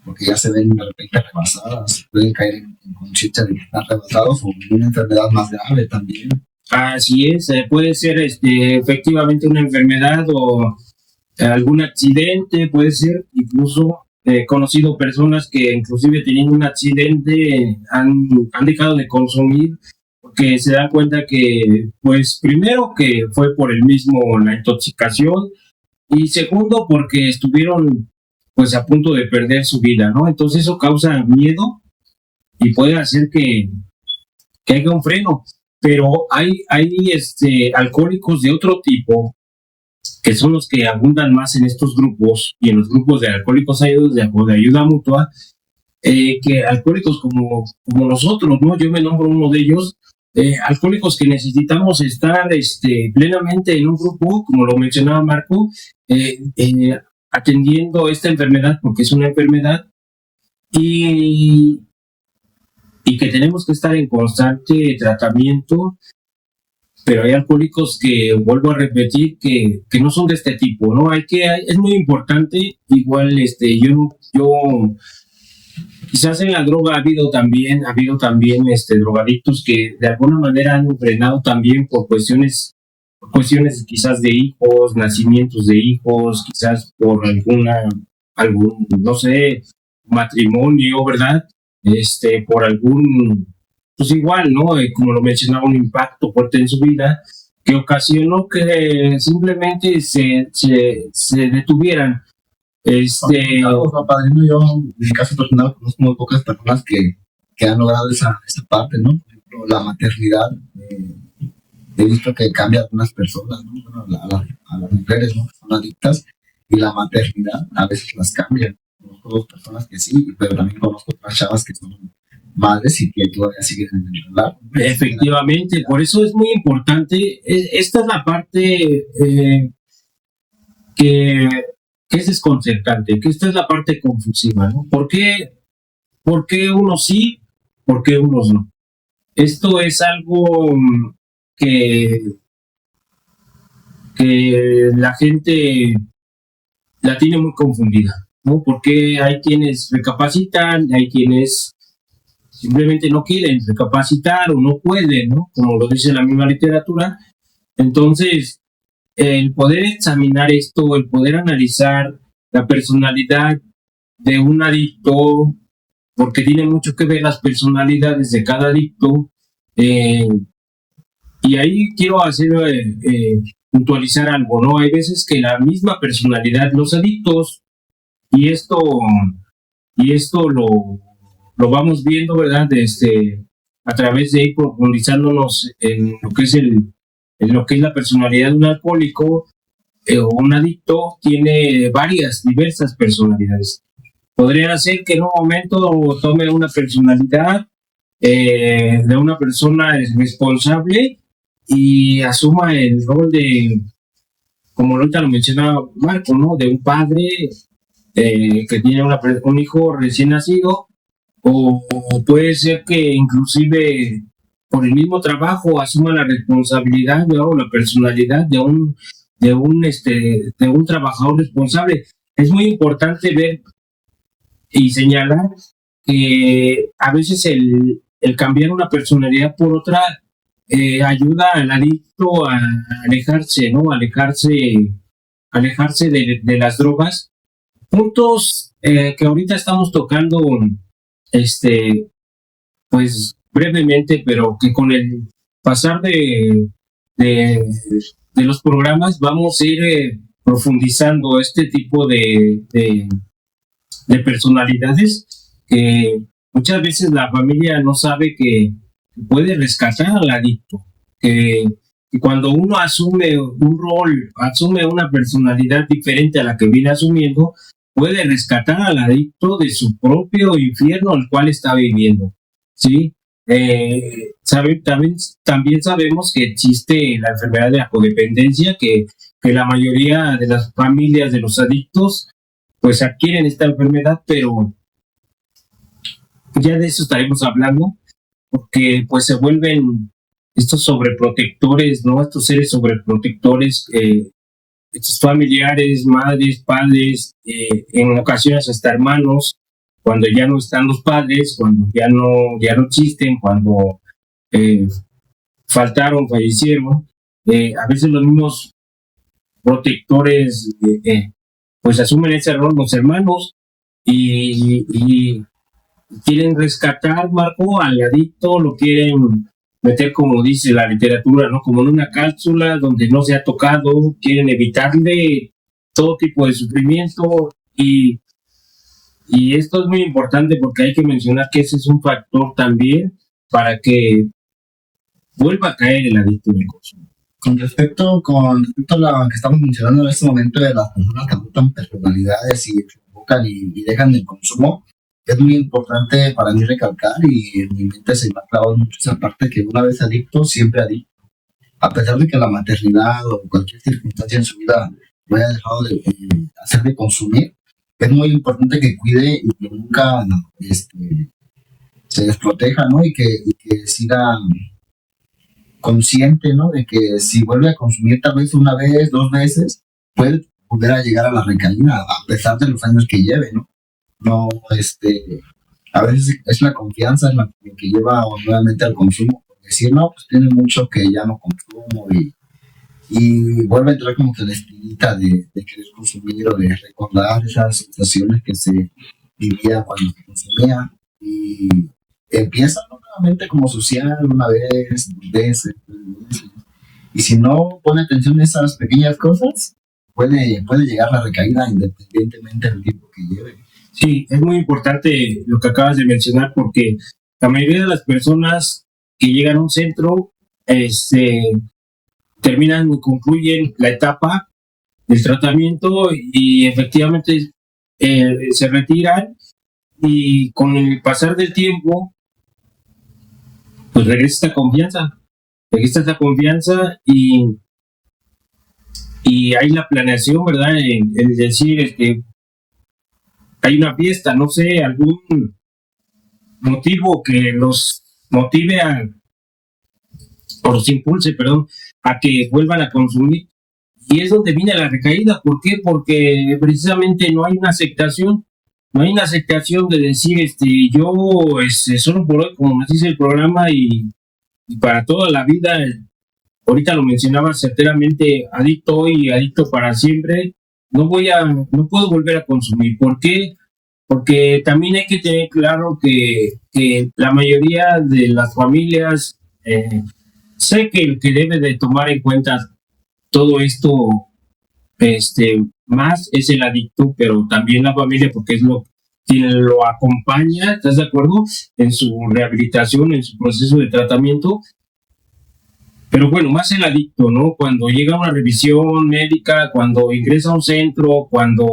[SPEAKER 2] porque ya se ven de repente rebasadas, pueden caer en conciencia de que están rebasados o en una enfermedad más grave también.
[SPEAKER 1] Así es, puede ser efectivamente una enfermedad o algún accidente, puede ser incluso. He conocido personas que inclusive teniendo un accidente han dejado de consumir porque se dan cuenta que, pues primero que fue por la intoxicación y segundo porque estuvieron pues a punto de perder su vida, ¿no? Entonces eso causa miedo y puede hacer que haya un freno, pero hay alcohólicos de otro tipo que son los que abundan más en estos grupos y en los grupos de alcohólicos ayudados de ayuda mutua, que alcohólicos como nosotros, ¿no? Yo me nombro uno de ellos, alcohólicos que necesitamos estar plenamente en un grupo, como lo mencionaba Marco, atendiendo esta enfermedad, porque es una enfermedad, y que tenemos que estar en constante tratamiento. Pero hay alcohólicos que, vuelvo a repetir, que no son de este tipo, ¿no? Es muy importante, igual, yo quizás en la droga ha habido también, drogadictos que de alguna manera han frenado también por cuestiones quizás de hijos, nacimientos de hijos, quizás por algún, no sé, matrimonio, ¿verdad? Por algún, pues igual, ¿no? Como lo mencionaba, un impacto fuerte en su vida que ocasionó que simplemente se detuvieran.
[SPEAKER 2] Padrino, yo en mi caso personal conozco muy pocas personas que han logrado esa parte, ¿no? Por ejemplo, la maternidad, he visto que cambia a algunas personas, ¿no? Bueno, a las mujeres, ¿no? Que son adictas, y la maternidad a veces las cambia. Conozco dos personas que sí, pero también conozco otras chavas que son madres y que todavía siguen en el celular.
[SPEAKER 1] Efectivamente, por eso es muy importante. Esta es la parte que es desconcertante, que esta es la parte confusiva, ¿no? ¿Por qué unos sí, por qué unos no? Esto es algo que la gente la tiene muy confundida, ¿no? Porque hay quienes recapacitan, hay quienes simplemente no quieren recapacitar o no pueden, ¿no? Como lo dice la misma literatura. Entonces, el poder examinar esto, el poder analizar la personalidad de un adicto, porque tiene mucho que ver las personalidades de cada adicto, y ahí quiero puntualizar algo, ¿no? Hay veces que la misma personalidad, los adictos, y esto lo vamos viendo, ¿verdad? A través de ir profundizándonos en lo que es la personalidad de un alcohólico o un adicto, tiene diversas personalidades. Podría ser que en un momento tome una personalidad de una persona responsable y asuma el rol de, como ahorita lo mencionaba Marco, ¿no? De un padre que tiene un hijo recién nacido, o puede ser que inclusive por el mismo trabajo asuma la responsabilidad, ¿no? O la personalidad de un trabajador responsable. Es muy importante ver y señalar que a veces el cambiar una personalidad por otra ayuda al adicto a alejarse, ¿no? Alejarse de las drogas. Puntos que ahorita estamos tocando, pues brevemente, pero que con el pasar de, de los programas vamos a ir profundizando este tipo de personalidades que muchas veces la familia no sabe que puede rescatar al adicto, que cuando uno asume un rol, asume una personalidad diferente a la que viene asumiendo, puede rescatar al adicto de su propio infierno al cual está viviendo, ¿sí? También sabemos que existe la enfermedad de la codependencia, que la mayoría de las familias de los adictos pues adquieren esta enfermedad, pero ya de eso estaremos hablando, porque pues se vuelven estos sobreprotectores, ¿no? Estos seres sobreprotectores, estos familiares, madres, padres, en ocasiones hasta hermanos, cuando ya no están los padres, cuando ya no existen, cuando fallecieron, a veces los mismos protectores pues asumen ese rol los hermanos y quieren rescatar, Marco, al adicto, lo quieren meter, como dice la literatura, ¿no? Como en una cápsula donde no se ha tocado, quieren evitarle todo tipo de sufrimiento y esto es muy importante porque hay que mencionar que ese es un factor también para que vuelva a caer el adicto en el consumo.
[SPEAKER 2] Con respecto a lo que estamos mencionando en este momento de las personas que adoptan personalidades y se enfocan y dejan el consumo, es muy importante para mí recalcar, y en mi mente se me ha clavado mucho esa parte, que una vez adicto, siempre adicto. A pesar de que la maternidad o cualquier circunstancia en su vida lo haya dejado de hacer de consumir, es muy importante que cuide y que nunca se desproteja, ¿no? Y que siga consciente, ¿no? De que si vuelve a consumir tal vez una vez, 2 veces, puede volver a llegar a la recaída, a pesar de los años que lleve, ¿no? No, a veces es la confianza en la que lleva nuevamente al consumo. Decir, no, pues tiene mucho que ya no consumo y vuelve a entrar como que la espinita de querer consumir o de recordar esas sensaciones que se vivía cuando se consumía y empieza, ¿no? Nuevamente como social, una vez, 2 veces, 3 veces. Y si no pone atención a esas pequeñas cosas, puede llegar la recaída independientemente del tiempo que lleve.
[SPEAKER 1] Sí, es muy importante lo que acabas de mencionar porque la mayoría de las personas que llegan a un centro terminan y concluyen la etapa del tratamiento y efectivamente se retiran y con el pasar del tiempo pues regresa esta confianza y hay la planeación, ¿verdad? El decir, hay una fiesta, no sé, algún motivo que los motive o los impulse, perdón, a que vuelvan a consumir. Y es donde viene la recaída. ¿Por qué? Porque precisamente no hay una aceptación. No hay una aceptación de decir, yo, solo por hoy, como nos dice el programa, y para toda la vida, ahorita lo mencionaba certeramente, adicto hoy, adicto para siempre. No puedo volver a consumir. ¿Por qué? Porque también hay que tener claro que la mayoría de las familias, sé que el que debe de tomar en cuenta todo esto, más es el adicto, pero también la familia, porque es quien lo acompaña, ¿estás de acuerdo? En su rehabilitación, en su proceso de tratamiento. Pero bueno, más el adicto, ¿no? Cuando llega a una revisión médica, cuando ingresa a un centro, cuando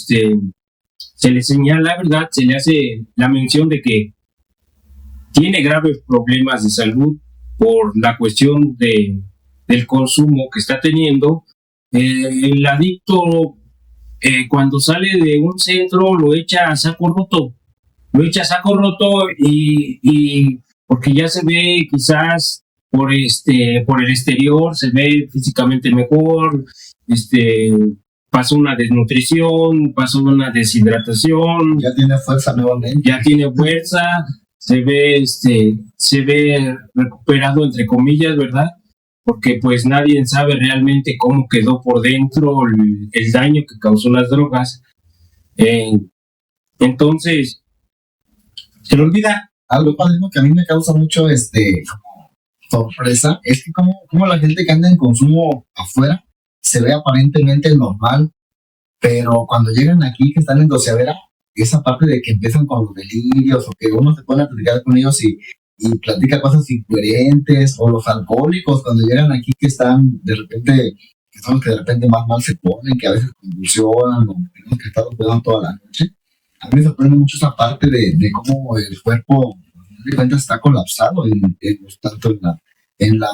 [SPEAKER 1] se le señala, ¿verdad? Se le hace la mención de que tiene graves problemas de salud por la cuestión del consumo que está teniendo. El adicto, cuando sale de un centro, lo echa a saco roto. Y porque ya se ve quizás por el exterior, se ve físicamente mejor, pasó una desnutrición, pasó una deshidratación.
[SPEAKER 2] Ya tiene fuerza nuevamente.
[SPEAKER 1] Ya tiene fuerza, se ve recuperado, entre comillas, ¿verdad? Porque pues nadie sabe realmente cómo quedó por dentro el daño que causó las drogas. Eh, entonces, se le olvida.
[SPEAKER 2] Algo padrino que a mí me causa mucho sorpresa es que como la gente que anda en consumo afuera se ve aparentemente normal, pero cuando llegan aquí que están en doceavera, esa parte de que empiezan con los delirios o que uno se pone a platicar con ellos y platica cosas incoherentes, o los alcohólicos cuando llegan aquí que están de repente, que son los que de repente más mal se ponen, que a veces convulsionan o tenemos que estar cuidando toda la noche. A mí me sorprende mucho esa parte de cómo el cuerpo de cuenta está colapsado tanto en la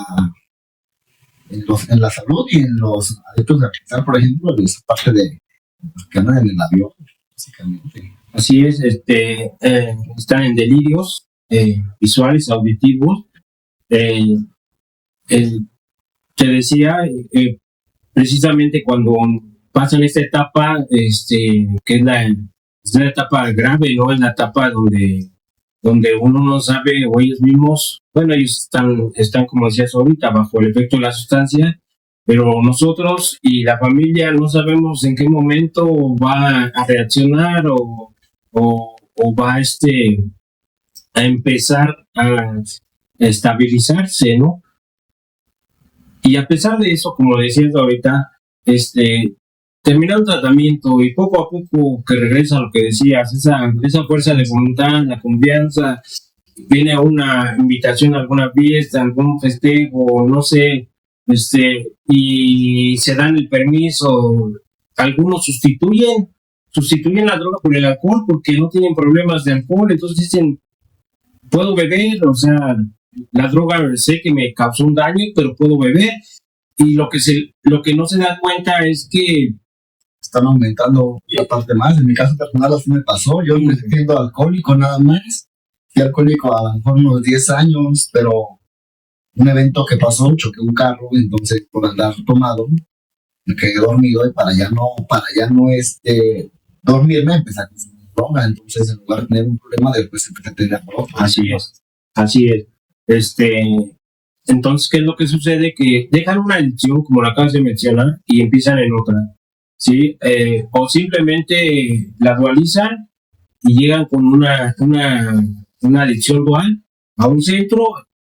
[SPEAKER 2] en la salud y en los adictos a cristal, por ejemplo, esa parte de los que andan en el avión, básicamente.
[SPEAKER 1] Así es, están en delirios visuales, auditivos. Eh, eh, Te decía, precisamente cuando pasan esta etapa, que es la etapa grave, ¿no? Es la etapa donde uno no sabe, o ellos mismos, bueno, ellos están, como decías ahorita, bajo el efecto de la sustancia, pero nosotros y la familia no sabemos en qué momento va a reaccionar o va a empezar a estabilizarse, ¿no? Y a pesar de eso, como decías ahorita, termina un tratamiento y poco a poco que regresa a lo que decías, esa fuerza de voluntad, la confianza, viene a una invitación a alguna fiesta, algún festejo, no sé, y se dan el permiso. Algunos sustituyen la droga por el alcohol porque no tienen problemas de alcohol, entonces dicen, puedo beber, o sea, la droga sé que me causó un daño, pero puedo beber. Y lo que no se da cuenta es que
[SPEAKER 2] están aumentando la parte más. En mi caso personal así me pasó. Yo empecé siendo alcohólico nada más. Fui alcohólico a lo mejor unos 10 años, pero un evento que pasó, choqué un carro, entonces por andar tomado, me quedé dormido y para ya no dormirme empecé a consumir droga. Entonces en lugar de tener un problema, después empecé a tener otro.
[SPEAKER 1] Así es. Entonces, ¿qué es lo que sucede? Que dejan una adicción, como la acabas de mencionar, y empiezan en otra, ¿sí? O simplemente la dualizan y llegan con una adicción dual a un centro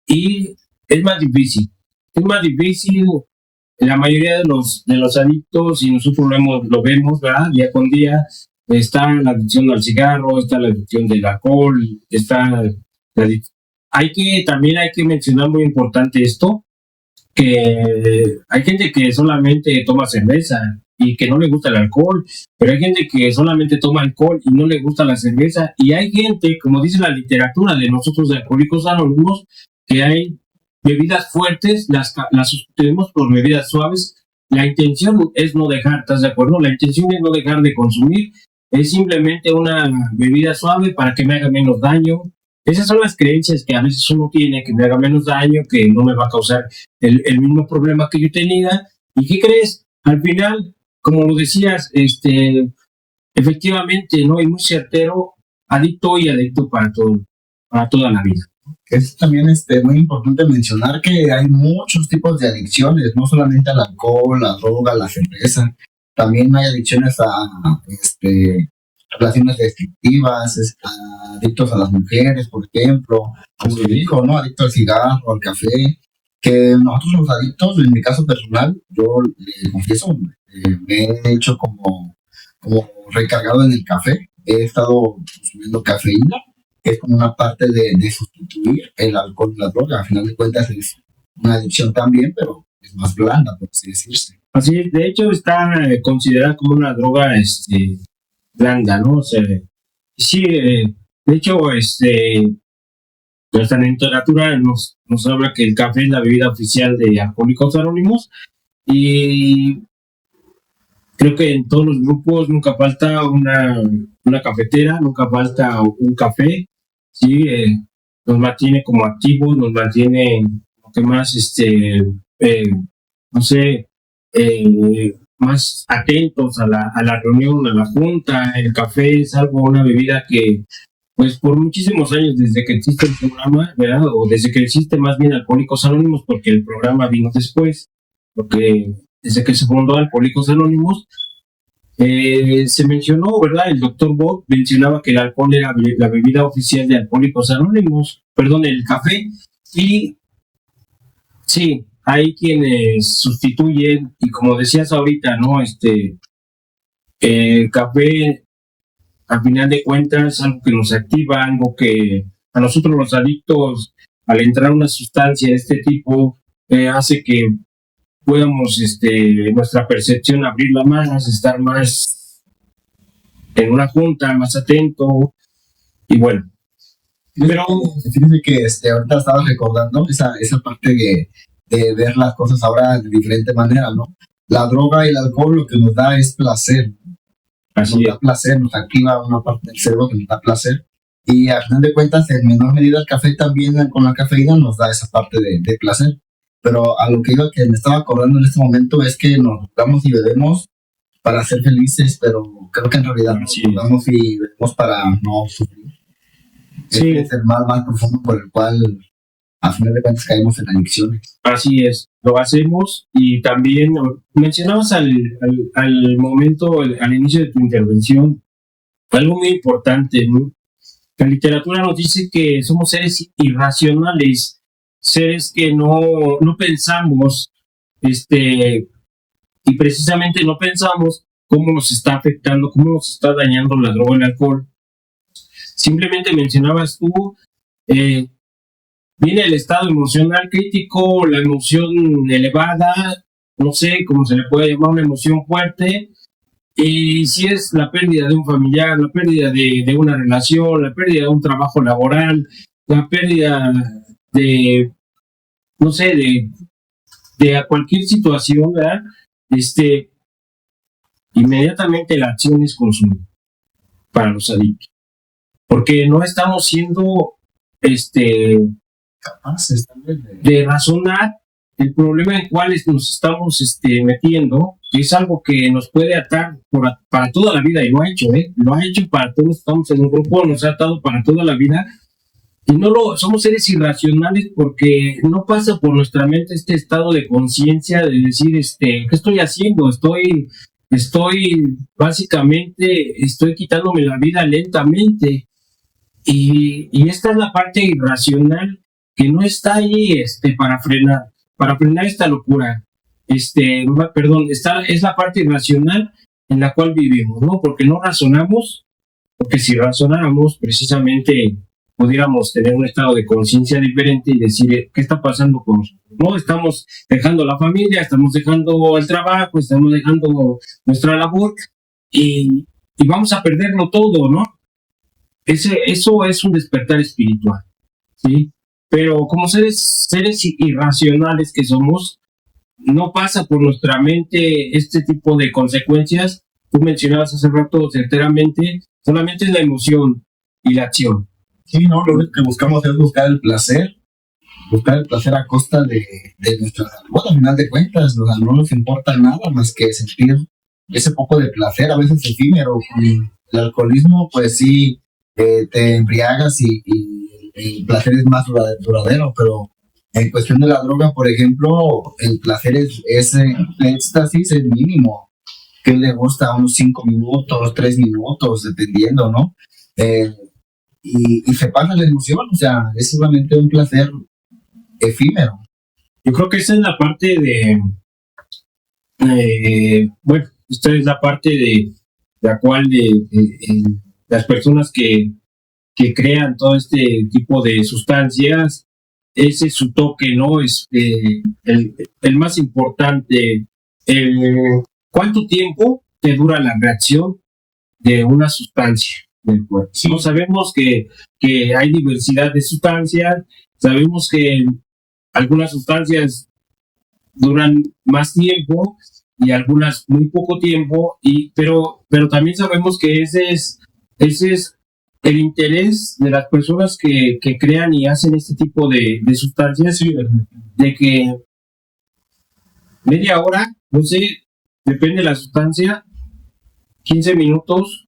[SPEAKER 1] y es más difícil. Es más difícil. La mayoría de los adictos, y nosotros lo vemos, ¿verdad? Día con día, está la adicción al cigarro, está la adicción del alcohol, también hay que mencionar muy importante esto, que hay gente que solamente toma cerveza y que no le gusta el alcohol, pero hay gente que solamente toma alcohol y no le gusta la cerveza, y hay gente, como dice la literatura de nosotros de Alcohólicos Anónimos, que hay bebidas fuertes, las sustituimos por bebidas suaves. La intención es no dejar, ¿estás de acuerdo? La intención es no dejar de consumir, es simplemente una bebida suave para que me haga menos daño. Esas son las creencias que a veces uno tiene, que me haga menos daño, que no me va a causar el mismo problema que yo tenía. ¿Y qué crees? Al final, como lo decías, efectivamente, ¿no? Y muy certero, adicto y adicto para toda la vida.
[SPEAKER 2] Es también muy importante mencionar que hay muchos tipos de adicciones, no solamente al alcohol, la droga, la cerveza. También hay adicciones a relaciones destructivas, adictos a las mujeres, por ejemplo, como lo dijo, ¿no? Adicto al cigarro, al café. Que nosotros los adictos, en mi caso personal, yo le confieso, me he hecho como recargado en el café. He estado consumiendo cafeína, que es como una parte de sustituir el alcohol y la droga. Al final de cuentas es una adicción también, pero es más blanda, por así decirse.
[SPEAKER 1] Así es, de hecho está considerada como una droga blanda, ¿no? O sea, sí, de hecho, nuestra literatura nos habla que el café es la bebida oficial de Alcohólicos Anónimos, y creo que en todos los grupos nunca falta una cafetera, nunca falta un café, ¿sí? Nos mantiene como activos, nos mantiene, lo que más, no sé, más atentos a la reunión, a la junta. El café es una bebida que pues por muchísimos años, desde que existe el programa, ¿verdad? O desde que existe más bien Alcohólicos Anónimos, porque el programa vino después, porque desde que se fundó Alcohólicos Anónimos, se mencionó, ¿verdad? El doctor Bob mencionaba que el alcohol era la bebida oficial de Alcohólicos Anónimos, perdón, el café. Y sí, hay quienes sustituyen, y como decías ahorita, ¿no? El café, al final de cuentas, es algo que nos activa, algo que a nosotros los adictos, al entrar una sustancia de este tipo, hace que podamos, nuestra percepción abrirla más, estar más en una junta, más atento, y bueno.
[SPEAKER 2] Pero fíjese que ahorita estaba recordando esa parte de ver las cosas ahora de diferente manera, ¿no? La droga y el alcohol lo que nos da es placer.
[SPEAKER 1] Así
[SPEAKER 2] nos da placer, nos activa una parte del cerebro que nos da placer. Y al final de cuentas, en menor medida, el café también con la cafeína nos da esa parte de placer. Pero a lo que iba, que me estaba acordando en este momento, es que nos damos y bebemos para ser felices, pero creo que en realidad nos damos y bebemos para no sufrir.
[SPEAKER 1] Sí.
[SPEAKER 2] Es el mal más profundo por el cual a final de cuentas caemos en adicciones.
[SPEAKER 1] Así es, lo hacemos. Y también mencionabas al momento, al inicio de tu intervención, algo muy importante, ¿no? La literatura nos dice que somos seres irracionales, seres que no pensamos, y precisamente no pensamos cómo nos está afectando, cómo nos está dañando la droga y el alcohol. Simplemente mencionabas tú, viene el estado emocional crítico, la emoción elevada, no sé cómo se le puede llamar, una emoción fuerte, y si es la pérdida de un familiar, la pérdida de una relación, la pérdida de un trabajo laboral, la pérdida de, no sé, de cualquier situación, ¿verdad? Inmediatamente la acción es consumir para los adictos, porque no estamos siendo,
[SPEAKER 2] capaces
[SPEAKER 1] de razonar el problema en cual nos estamos metiendo, que es algo que nos puede atar para toda la vida, y lo ha hecho, lo ha hecho para todos. Estamos en un grupo, nos ha atado para toda la vida, y somos seres irracionales porque no pasa por nuestra mente este estado de conciencia de decir, ¿qué estoy haciendo? Básicamente, estoy quitándome la vida lentamente, y esta es la parte irracional que no está ahí para frenar esta locura. Perdón, es la parte irracional en la cual vivimos, ¿no? Porque no razonamos, porque si razonáramos, precisamente pudiéramos tener un estado de conciencia diferente y decir, ¿qué está pasando con nosotros? ¿No? Estamos dejando la familia, estamos dejando el trabajo, estamos dejando nuestra labor, y vamos a perderlo todo, ¿no? Eso es un despertar espiritual, ¿sí? Pero como seres irracionales que somos, no pasa por nuestra mente este tipo de consecuencias. Tú mencionabas hace rato certeramente, solamente es la emoción y la acción.
[SPEAKER 2] Sí, no, lo único que buscamos es buscar el placer a costa de nuestra salud. Al final de cuentas, no nos importa nada más que sentir ese poco de placer, a veces efímero. El alcoholismo, pues sí, te embriagas y el placer es más duradero, pero en cuestión de la droga, por ejemplo, el placer el éxtasis es mínimo, que le gusta unos 5 minutos, 3 minutos, dependiendo, ¿no? Y se pasa la emoción, o sea, es solamente un placer efímero.
[SPEAKER 1] Yo creo que esa es la parte bueno, esta es la parte de la cual las personas que crean todo este tipo de sustancias, ese es su toque, ¿no? Es el más importante. ¿Cuánto tiempo te dura la reacción de una sustancia del cuerpo? Sí. No sabemos que hay diversidad de sustancias, sabemos que algunas sustancias duran más tiempo y algunas muy poco tiempo, pero también sabemos que ese es el interés de las personas que crean y hacen este tipo de sustancias, de que media hora, no sé, depende de la sustancia, 15 minutos,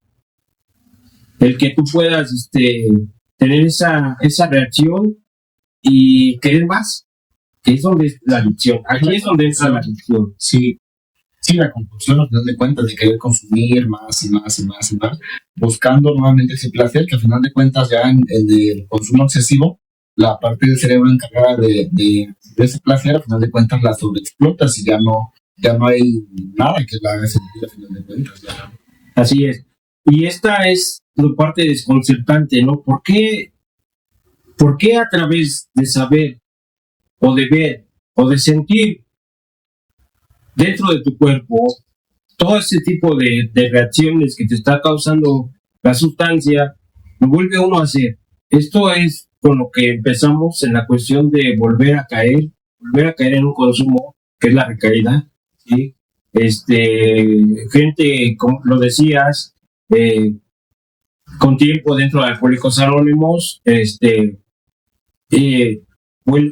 [SPEAKER 1] el que tú puedas tener esa reacción y querer más, que es donde es la adicción. Aquí es donde entra la adicción.
[SPEAKER 2] Sí, sí, la compulsión, al final de cuentas, de querer consumir más y más y más y más, buscando nuevamente ese placer, que al final de cuentas ya en el consumo excesivo, la parte del cerebro encargada de ese placer, al final de cuentas la sobreexplotas y ya no hay nada que la haga sentir al final de cuentas. Ya.
[SPEAKER 1] Así es. Y esta es la parte desconcertante, ¿no? ¿Por qué a través de saber o de ver o de sentir dentro de tu cuerpo todo ese tipo de reacciones que te está causando la sustancia, lo vuelve uno a hacer? Esto es con lo que empezamos en la cuestión de volver a caer en un consumo, que es la recaída, ¿sí? Gente, como lo decías, con tiempo dentro de Alcohólicos Anónimos,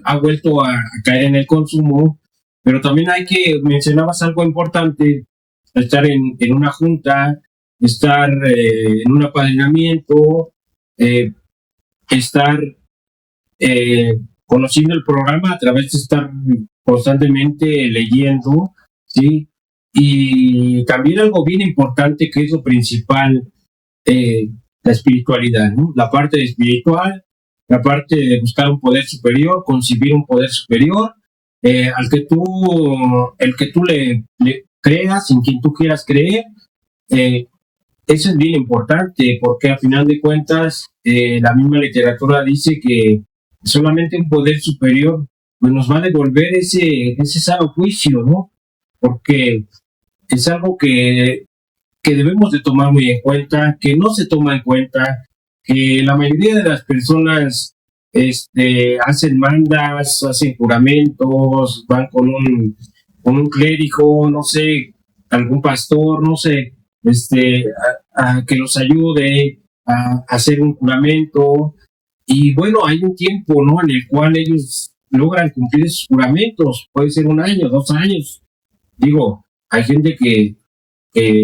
[SPEAKER 1] ha vuelto a caer en el consumo, pero también mencionabas algo importante, estar en una junta, estar en un apadrinamiento, estar conociendo el programa a través de estar constantemente leyendo, ¿sí? Y también algo bien importante que es lo principal, la espiritualidad, ¿no? La parte espiritual, la parte de buscar un poder superior, concebir un poder superior, el que tú le creas, en quien tú quieras creer. Eso es bien importante, porque a final de cuentas la misma literatura dice que solamente un poder superior pues, nos va a devolver ese sano juicio, ¿no? Porque es algo que debemos de tomar muy en cuenta, que no se toma en cuenta, que la mayoría de las personas hacen mandas, hacen juramentos, van con un clérigo, no sé, algún pastor, no sé, a que los ayude a hacer un juramento. Y bueno, hay un tiempo, ¿no?, en el cual ellos logran cumplir esos juramentos, puede ser 1 año, 2 años. Digo, hay gente que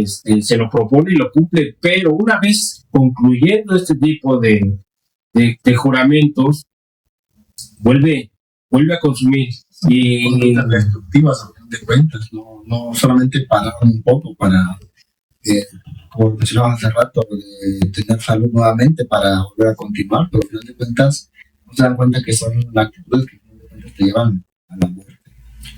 [SPEAKER 1] se lo propone y lo cumple, pero una vez concluyendo este tipo de juramentos, vuelve a consumir. Y
[SPEAKER 2] conductas destructivas, a fin de cuentas, no solamente parar un poco para, como mencionabas hace rato, tener salud nuevamente para volver a continuar, pero al final de cuentas no se dan cuenta que son actitudes que al final de cuentas te llevan a la muerte.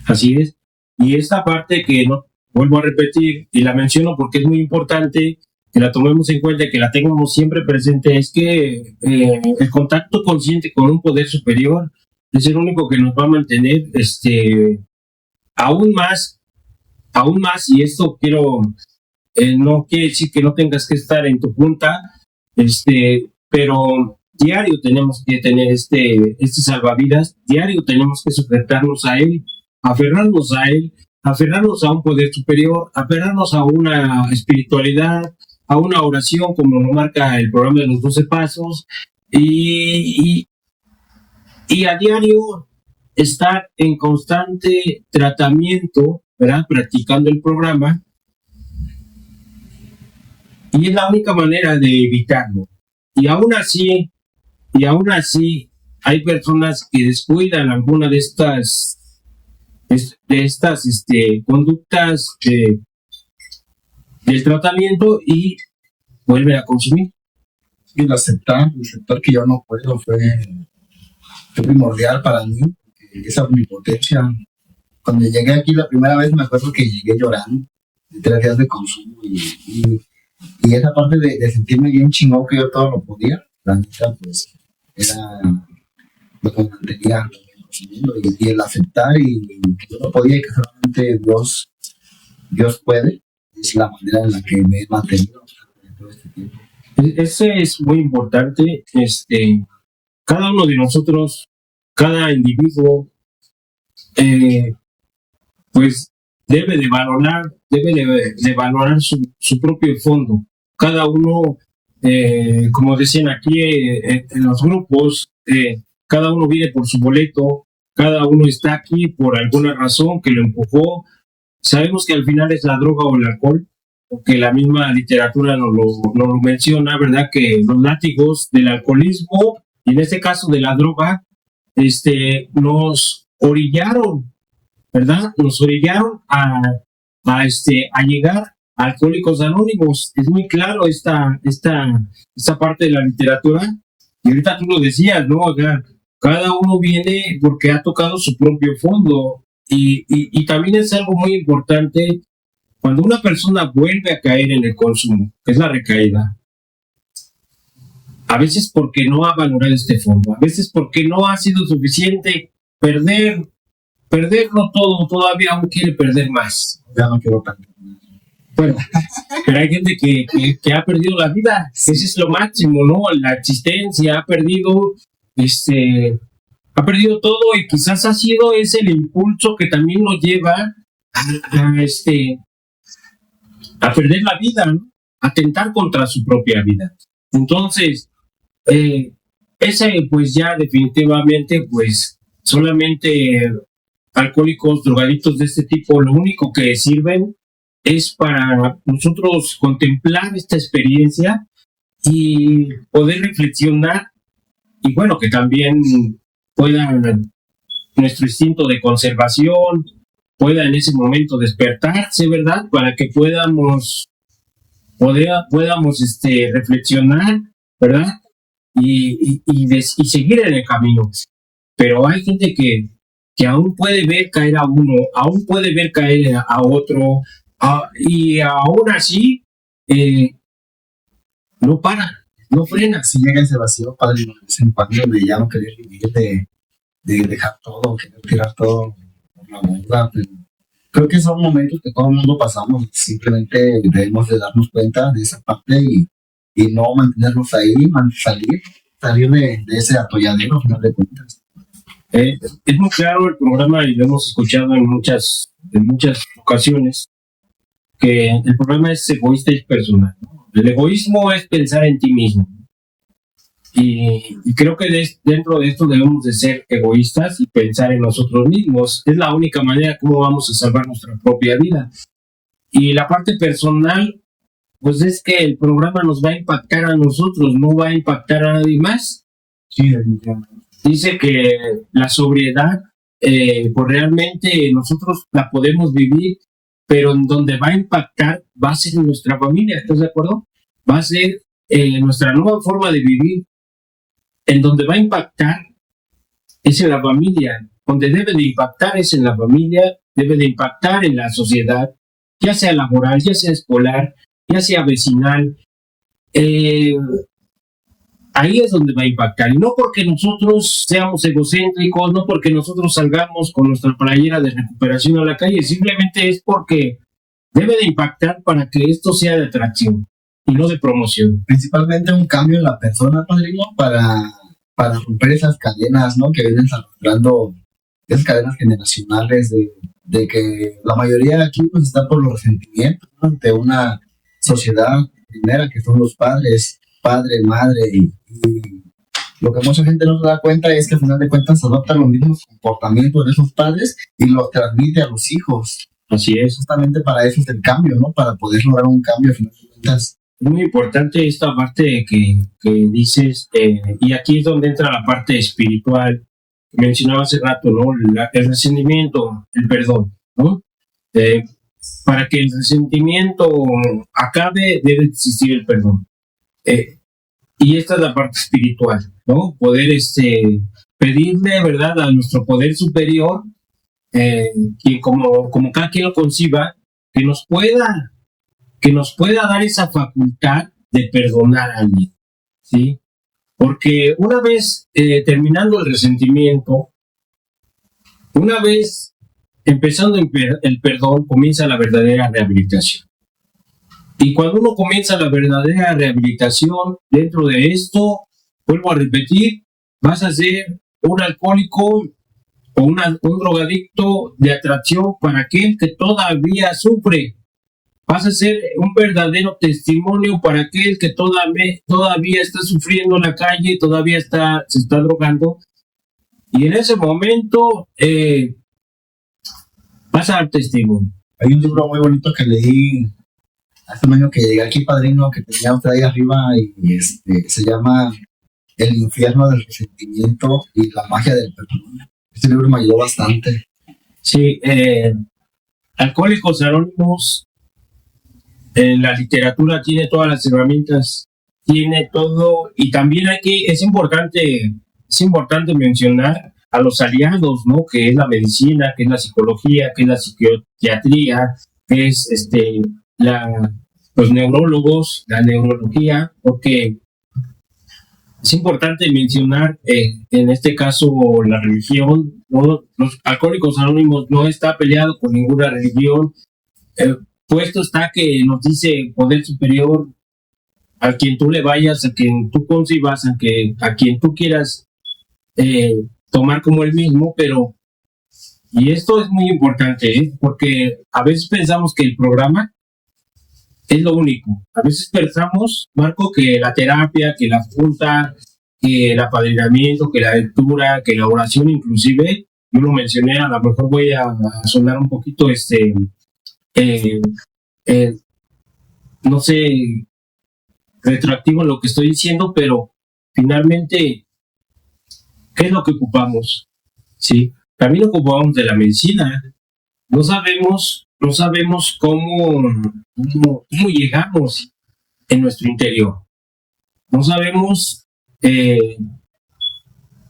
[SPEAKER 1] Así es. Y esta parte que no vuelvo a repetir y la menciono porque es muy importante que la tomemos en cuenta y que la tengamos siempre presente, es que el contacto consciente con un poder superior es el único que nos va a mantener aún más, y esto no quiere decir que no tengas que estar en tu punta, pero diario tenemos que tener este salvavidas, diario tenemos que sujetarnos a él, aferrarnos a él, aferrarnos a un poder superior, aferrarnos a una espiritualidad, a una oración, como lo marca el programa de los 12 pasos, y a diario estar en constante tratamiento, ¿verdad?, practicando el programa, y es la única manera de evitarlo. Y aún así, hay personas que descuidan alguna de estas conductas del tratamiento y vuelven a consumir.
[SPEAKER 2] Y el aceptar que yo no puedo fue primordial para mí, esa omnipotencia. Cuando llegué aquí la primera vez me acuerdo que llegué llorando de 3 días de consumo y esa parte de sentirme bien chingón que yo todo lo podía, la neta pues era lo que me mantenía consumiendo y el aceptar y que yo no podía y que solamente Dios puede, es la manera en la que me he mantenido todo este tiempo.
[SPEAKER 1] Ese es muy importante. Cada uno de nosotros, cada individuo, pues debe de valorar su propio fondo. Cada uno, como decían aquí en los grupos, cada uno viene por su boleto, cada uno está aquí por alguna razón que lo empujó. Sabemos que al final es la droga o el alcohol, que la misma literatura nos lo menciona, ¿verdad? Que los látigos del alcoholismo, y en este caso de la droga, nos orillaron, ¿verdad? Nos orillaron a llegar a Alcohólicos Anónimos. Es muy claro esta parte de la literatura. Y ahorita tú lo decías, ¿no? Cada uno viene porque ha tocado su propio fondo. Y también es algo muy importante cuando una persona vuelve a caer en el consumo, que es la recaída. A veces porque no ha valorado este fondo, a veces porque no ha sido suficiente perderlo todo, todavía aún quiere perder más.
[SPEAKER 2] Ya no quiero perder.
[SPEAKER 1] Bueno, pero hay gente que ha perdido la vida, ese es lo máximo, ¿no? La existencia, ha perdido todo, y quizás ha sido ese el impulso que también lo lleva a perder la vida, ¿no? A atentar contra su propia vida. Entonces, ese pues ya definitivamente pues solamente alcohólicos, drogadictos de este tipo, lo único que sirven es para nosotros contemplar esta experiencia y poder reflexionar, y bueno, que también pueda nuestro instinto de conservación pueda en ese momento despertarse, ¿verdad? Para que podamos reflexionar, ¿verdad? Y seguir en el camino. Pero hay gente que aún puede ver caer a uno, aún puede ver caer a otro, y aún así no para, no frena.
[SPEAKER 2] Si llega ese vacío, padre, en cuando de ya no querer vivir, de dejar todo, querer tirar todo por la borda. Creo que son momentos que todo el mundo pasamos. Simplemente debemos de darnos cuenta de esa parte y no mantenernos ahí, salir de ese atolladero, al final de cuentas.
[SPEAKER 1] Es muy claro el programa, y lo hemos escuchado en muchas ocasiones, que el problema es egoísta y personal, ¿no? El egoísmo es pensar en ti mismo. Y creo que dentro de esto debemos de ser egoístas y pensar en nosotros mismos. Es la única manera como vamos a salvar nuestra propia vida. Y la parte personal, pues es que el programa nos va a impactar a nosotros, no va a impactar a nadie más.
[SPEAKER 2] Sí, definitivamente.
[SPEAKER 1] Dice que la sobriedad, pues realmente nosotros la podemos vivir, pero en donde va a impactar va a ser en nuestra familia, ¿estás de acuerdo? Va a ser nuestra nueva forma de vivir. En donde va a impactar es en la familia, donde debe de impactar es en la familia, debe de impactar en la sociedad, ya sea laboral, ya sea escolar, ya sea vecinal. Ahí es donde va a impactar, y no porque nosotros seamos egocéntricos, no porque nosotros salgamos con nuestra playera de recuperación a la calle, simplemente es porque debe de impactar para que esto sea de atracción y no de promoción.
[SPEAKER 2] Principalmente un cambio en la persona, padrino, para romper esas cadenas, ¿no? Que vienen arrastrando, esas cadenas generacionales de que la mayoría aquí pues está por los resentimientos, ¿no? Ante una sociedad primera que son los padres, padre, madre, y lo que mucha gente no se da cuenta es que al final de cuentas adoptan los mismos comportamientos de esos padres y los transmite a los hijos.
[SPEAKER 1] Así es.
[SPEAKER 2] Justamente para eso es el cambio, ¿no? Para poder lograr un cambio al final de cuentas.
[SPEAKER 1] Muy importante esta parte que dices, y aquí es donde entra la parte espiritual que mencionaba hace rato, ¿no? El resentimiento, el perdón, ¿no? Para que el resentimiento acabe, debe existir el perdón. Y esta es la parte espiritual, ¿no? Poder pedirle, ¿verdad?, a nuestro poder superior, quien como cada quien lo conciba, que nos pueda dar esa facultad de perdonar a alguien, ¿sí? Porque una vez terminando el resentimiento, una vez empezando el perdón, comienza la verdadera rehabilitación. Y cuando uno comienza la verdadera rehabilitación, dentro de esto, vuelvo a repetir, vas a ser un alcohólico o un drogadicto de atracción para aquel que todavía sufre. Vas a ser un verdadero testimonio para aquel que todavía está sufriendo en la calle, todavía se está drogando. Y en ese momento vas a dar testimonio.
[SPEAKER 2] Hay un libro muy bonito que leí hace un año que llegué aquí, padrino, que tenía usted ahí arriba y se llama El infierno del resentimiento y la magia del perdón. Este libro me ayudó bastante.
[SPEAKER 1] Sí, Alcohólicos Anónimos en la literatura tiene todas las herramientas, tiene todo, y también es importante mencionar a los aliados, ¿no? Que es la medicina, que es la psicología, que es la psiquiatría, que es los neurólogos, la neurología, porque es importante mencionar en este caso la religión, ¿no? Los Alcohólicos Anónimos no está peleado con ninguna religión, puesto está que nos dice poder superior, a quien tú le vayas, a quien tú concibas, a quien tú quieras tomar como el mismo, y esto es muy importante, porque a veces pensamos que el programa es lo único. A veces pensamos, Marco, que la terapia, que la junta, que el apadrinamiento, que la lectura, que la oración, inclusive, yo lo mencioné, a lo mejor voy a sonar un poquito, no sé, retroactivo en lo que estoy diciendo, pero finalmente, ¿qué es lo que ocupamos? ¿Sí? También ocupamos de la medicina. No sabemos cómo llegamos en nuestro interior. No sabemos,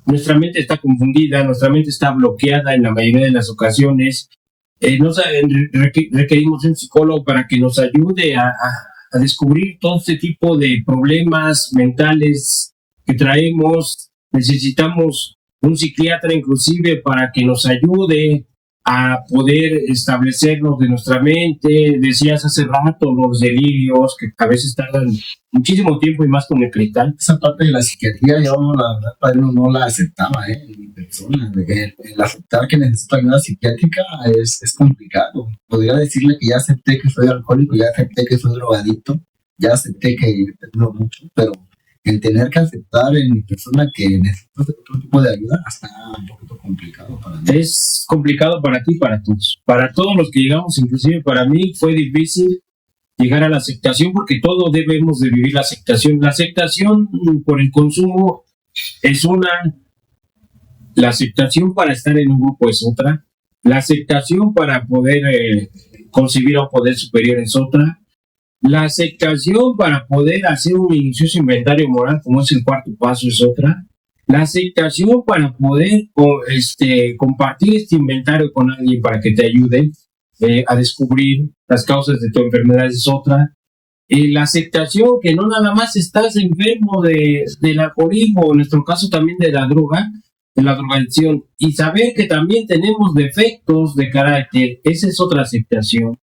[SPEAKER 1] nuestra mente está confundida, nuestra mente está bloqueada en la mayoría de las ocasiones. Requerimos un psicólogo para que nos ayude a descubrir todo este tipo de problemas mentales que traemos. Necesitamos un psiquiatra inclusive para que nos ayude a poder establecernos de nuestra mente. Decías hace rato los delirios que a veces tardan muchísimo tiempo y más con el cristal.
[SPEAKER 2] Esa parte de la psiquiatría yo la verdad, padrino, no la aceptaba en mi persona. El aceptar que necesito ayuda psiquiátrica es complicado. Podría decirle que ya acepté que soy alcohólico, ya acepté que soy drogadicto, ya acepté que tengo mucho, pero el tener que aceptar en mi persona que necesito otro tipo de ayuda está un poquito complicado para mí.
[SPEAKER 1] Es complicado para ti y para todos. Para todos los que llegamos, inclusive para mí, fue difícil llegar a la aceptación, porque todos debemos de vivir la aceptación. La aceptación por el consumo es una, la aceptación para estar en un grupo es otra, la aceptación para poder concebir a un poder superior es otra, la aceptación para poder hacer un minucioso inventario moral, como es el cuarto paso, es otra. La aceptación para poder compartir este inventario con alguien para que te ayude a descubrir las causas de tu enfermedad es otra. La aceptación que no nada más estás enfermo del alcoholismo, en nuestro caso también de la droga, de la drogadicción, y saber que también tenemos defectos de carácter, esa es otra aceptación.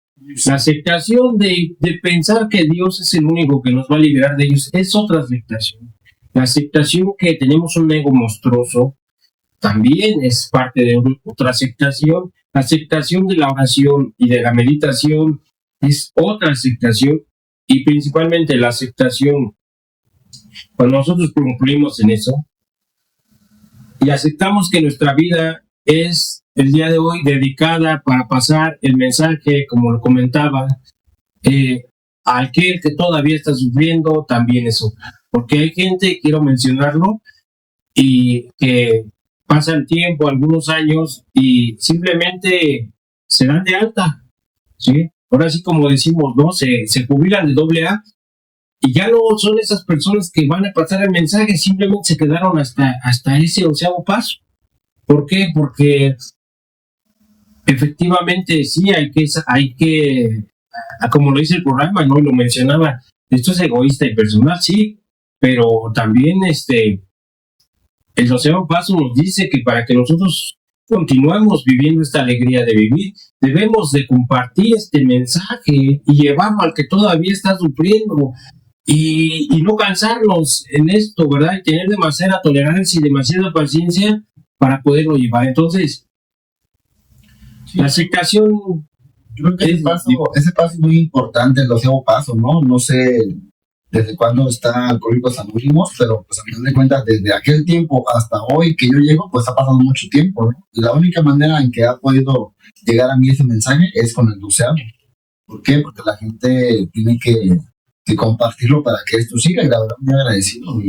[SPEAKER 1] La aceptación de pensar que Dios es el único que nos va a liberar de ellos es otra aceptación. La aceptación que tenemos un ego monstruoso también es parte de otra aceptación. La aceptación de la oración y de la meditación es otra aceptación, y principalmente la aceptación, cuando nosotros concluimos en eso y aceptamos que nuestra vida es el día de hoy dedicada para pasar el mensaje, como lo comentaba, a aquel que todavía está sufriendo, también es otra. Porque hay gente, quiero mencionarlo, y que pasa el tiempo, algunos años, y simplemente se dan de alta, ¿sí? Ahora sí, como decimos, ¿no? Se jubilan de AA, y ya no son esas personas que van a pasar el mensaje, simplemente se quedaron hasta ese 11º paso. ¿Por qué? Porque efectivamente sí hay que, como lo dice el programa, ¿no? Lo mencionaba, esto es egoísta y personal, sí, pero también el 12º paso nos dice que para que nosotros continuemos viviendo esta alegría de vivir, debemos de compartir este mensaje y llevarlo al que todavía está sufriendo, y no cansarnos en esto, ¿verdad? Y tener demasiada tolerancia y demasiada paciencia para poderlo llevar. Entonces, sí, la aceptación,
[SPEAKER 2] yo creo que ese paso es muy importante, el 12º paso, ¿no? No sé desde cuándo está Alcohólicos Anónimos, pero pues a final de cuentas, desde aquel tiempo hasta hoy que yo llego, pues ha pasado mucho tiempo, ¿no? La única manera en que ha podido llegar a mí ese mensaje es con el 12º, ¿Por qué? Porque la gente tiene que compartirlo para que esto siga, y la verdad muy agradecido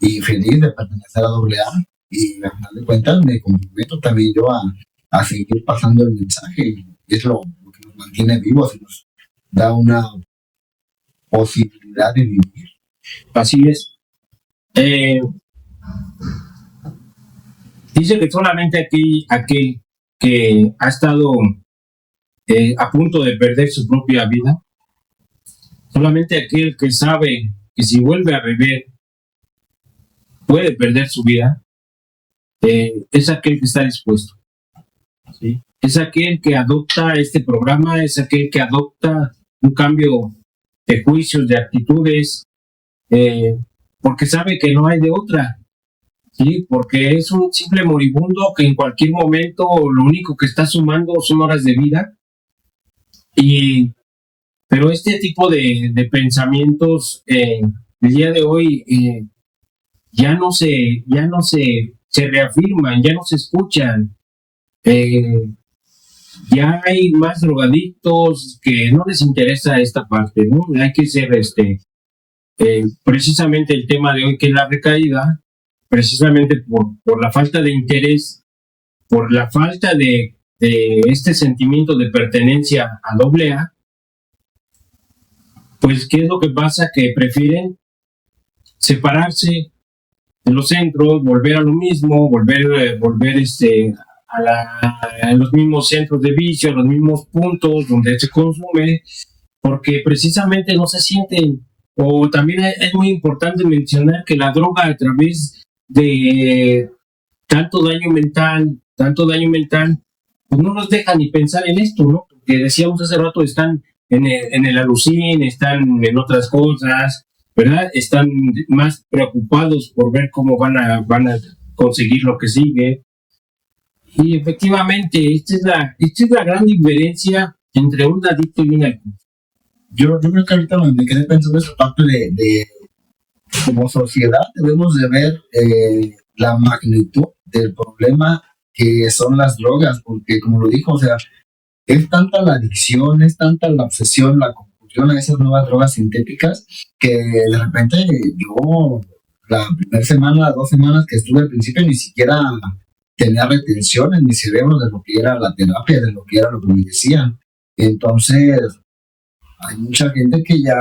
[SPEAKER 2] y feliz de pertenecer a AA, y al final de cuentas me comprometo también yo a seguir pasando el mensaje, y es lo que nos mantiene vivos y nos da una posibilidad de vivir.
[SPEAKER 1] Así es. Dice que solamente aquel que ha estado a punto de perder su propia vida, solamente aquel que sabe que si vuelve a beber puede perder su vida, es aquel que está dispuesto. ¿Sí? Es aquel que adopta este programa, es aquel que adopta un cambio de juicios, de actitudes, porque sabe que no hay de otra. ¿Sí? Porque es un simple moribundo que en cualquier momento lo único que está sumando son horas de vida. Pero este tipo de pensamientos el día de hoy ya no se reafirman, ya no se escuchan. Ya hay más drogadictos que no les interesa esta parte, ¿no? Hay que ser precisamente el tema de hoy, que es la recaída, precisamente por la falta de interés, por la falta de este sentimiento de pertenencia a AA, pues ¿qué es lo que pasa? Que prefieren separarse de los centros, volver a lo mismo, volver a los mismos centros de vicio, a los mismos puntos donde se consume, porque precisamente no se sienten. O también es muy importante mencionar que la droga, a través de tanto daño mental, pues no nos deja ni pensar en esto, ¿no? Porque decíamos hace rato, están en el alucín, están en otras cosas, ¿verdad? Están más preocupados por ver cómo van a conseguir lo que sigue. Y efectivamente, esta es la gran diferencia entre un adicto y un alcohólico.
[SPEAKER 2] Yo creo que ahorita me quedé pensando esa parte de como sociedad debemos de ver la magnitud del problema que son las drogas, porque como lo dijo, o sea, es tanta la adicción, es tanta la obsesión, la compulsión a esas nuevas drogas sintéticas, que de repente yo la primera semana, 2 semanas que estuve al principio, ni siquiera tenía retención en mi cerebro de lo que era la terapia, de lo que era lo que me decían. Entonces, hay mucha gente que ya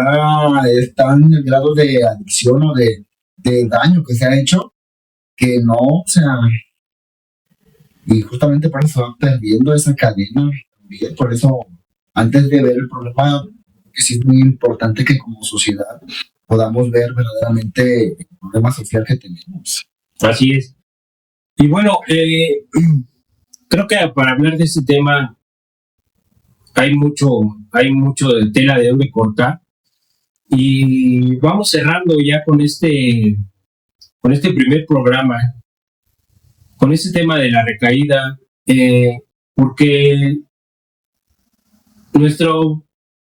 [SPEAKER 2] está en el grado de adicción o de daño que se ha hecho, que no, o sea, y justamente por eso va perdiendo esa cadena. Por eso, antes de ver el problema, que sí es muy importante que como sociedad podamos ver verdaderamente el problema social que tenemos.
[SPEAKER 1] Así es. Y bueno, creo que para hablar de este tema hay mucho de tela de donde cortar, y vamos cerrando ya con este primer programa, con este tema de la recaída, porque nuestra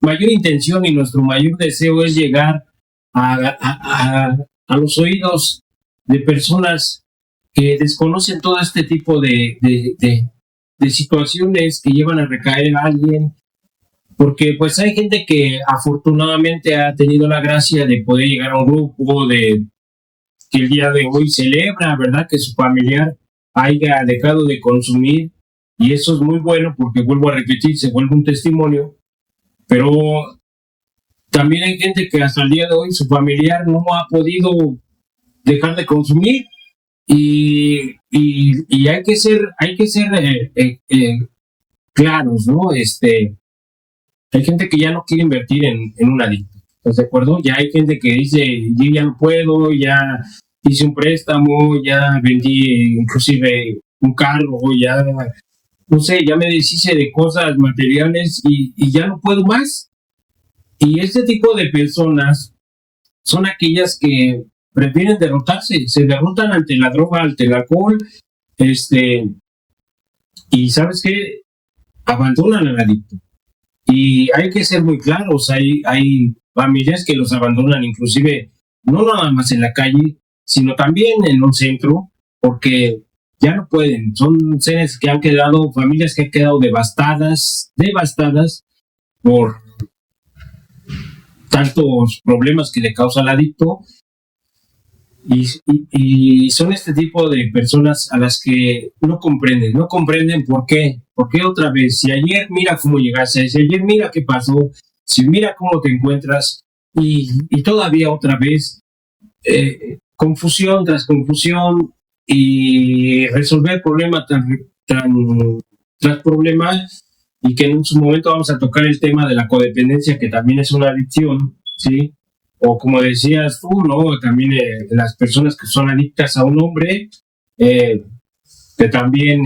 [SPEAKER 1] mayor intención y nuestro mayor deseo es llegar a los oídos de personas que desconocen todo este tipo de situaciones que llevan a recaer a alguien, porque pues hay gente que afortunadamente ha tenido la gracia de poder llegar a un grupo que el día de hoy celebra, ¿verdad?, que su familiar haya dejado de consumir, y eso es muy bueno porque, vuelvo a repetir, se vuelve un testimonio. Pero también hay gente que hasta el día de hoy su familiar no ha podido dejar de consumir, y hay que ser claros, ¿no? Hay gente que ya no quiere invertir en un adicto, ¿estás de acuerdo? Ya hay gente que dice, yo ya no puedo, ya hice un préstamo, ya vendí inclusive un carro, ya, no sé, ya me deshice de cosas materiales y ya no puedo más. Y este tipo de personas son aquellas que prefieren derrotarse, se derrotan ante la droga, ante el alcohol, y ¿sabes qué? Abandonan al adicto. Y hay que ser muy claros, hay familias que los abandonan, inclusive no nada más en la calle, sino también en un centro, porque ya no pueden. Son seres que han quedado, familias que han quedado devastadas, por tantos problemas que le causa el adicto. Y son este tipo de personas a las que no comprenden por qué otra vez. Si ayer mira cómo llegaste, si ayer mira qué pasó, si mira cómo te encuentras, y todavía otra vez, confusión tras confusión, y resolver problema tras problema, y que en su momento vamos a tocar el tema de la codependencia, que también es una adicción, ¿sí? O como decías tú, ¿no? También las personas que son adictas a un hombre, que también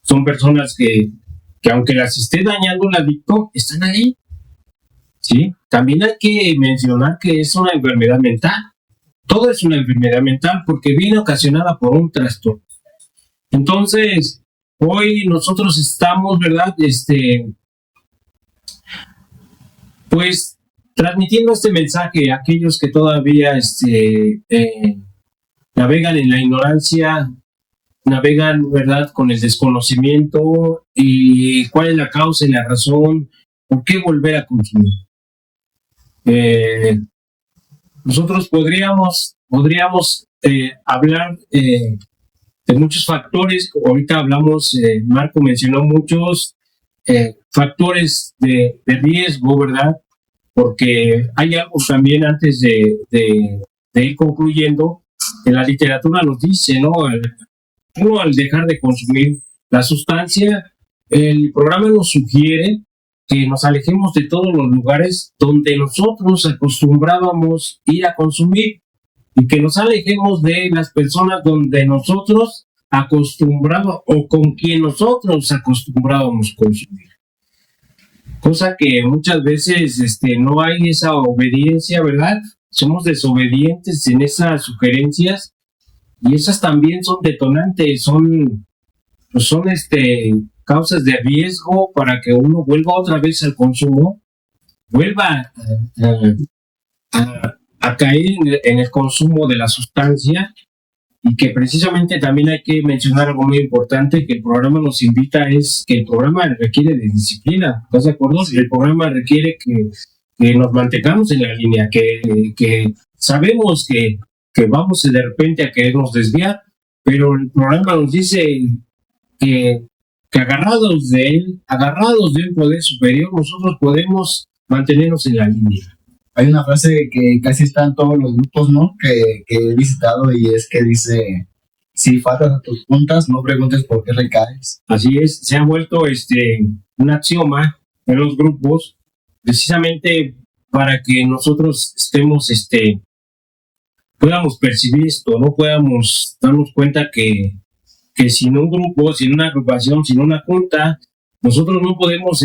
[SPEAKER 1] son personas que aunque las esté dañando el adicto, están ahí, ¿sí? También hay que mencionar que es una enfermedad mental. Todo es una enfermedad mental porque viene ocasionada por un trastorno. Entonces, hoy nosotros estamos, ¿verdad? Pues transmitiendo este mensaje a aquellos que todavía navegan en la ignorancia, navegan, ¿verdad?, con el desconocimiento, y cuál es la causa y la razón, por qué volver a consumir. Nosotros podríamos hablar de muchos factores. Ahorita hablamos, Marco mencionó muchos factores de riesgo, ¿verdad? Porque hay algo también antes de ir concluyendo, que la literatura nos dice, ¿no? Uno, al dejar de consumir la sustancia, el programa nos sugiere que nos alejemos de todos los lugares donde nosotros acostumbrábamos ir a consumir, y que nos alejemos de las personas donde nosotros acostumbrábamos o con quien nosotros acostumbrábamos consumir. Cosa que muchas veces no hay esa obediencia, ¿verdad? Somos desobedientes en esas sugerencias, y esas también son detonantes, son causas de riesgo para que uno vuelva otra vez al consumo, vuelva a caer en el consumo de la sustancia. Y que precisamente también hay que mencionar algo muy importante que el programa nos invita, es que el programa requiere de disciplina. ¿Estás de acuerdo? El programa requiere que nos mantengamos en la línea, que sabemos que vamos de repente a querernos desviar, pero el programa nos dice que agarrados de él, agarrados de un poder superior, nosotros podemos mantenernos en la línea.
[SPEAKER 2] Hay una frase que casi está en todos los grupos, ¿no? Que he visitado, y es que dice: si faltas a tus juntas, no preguntes por qué recaes.
[SPEAKER 1] Así es, se ha vuelto un axioma en los grupos, precisamente para que nosotros podamos percibir esto, no podamos darnos cuenta que sin un grupo, sin una agrupación, sin una junta, nosotros no podemos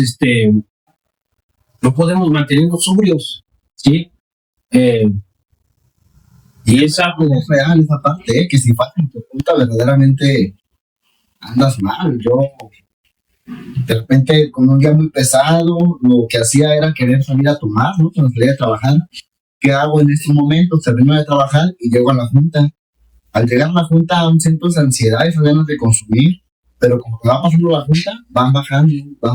[SPEAKER 1] mantenernos sobrios, ¿sí?
[SPEAKER 2] Y es algo real esa parte, que si falta en tu junta verdaderamente andas mal. Yo de repente, con un día muy pesado, lo que hacía era querer salir a tomar, ¿no? Cuando salía a trabajar, ¿qué hago en estos momentos? Termino de trabajar y llego a la junta. Al llegar a la junta aún siento esa ansiedad y esas ganas de consumir, pero como va pasando la junta, van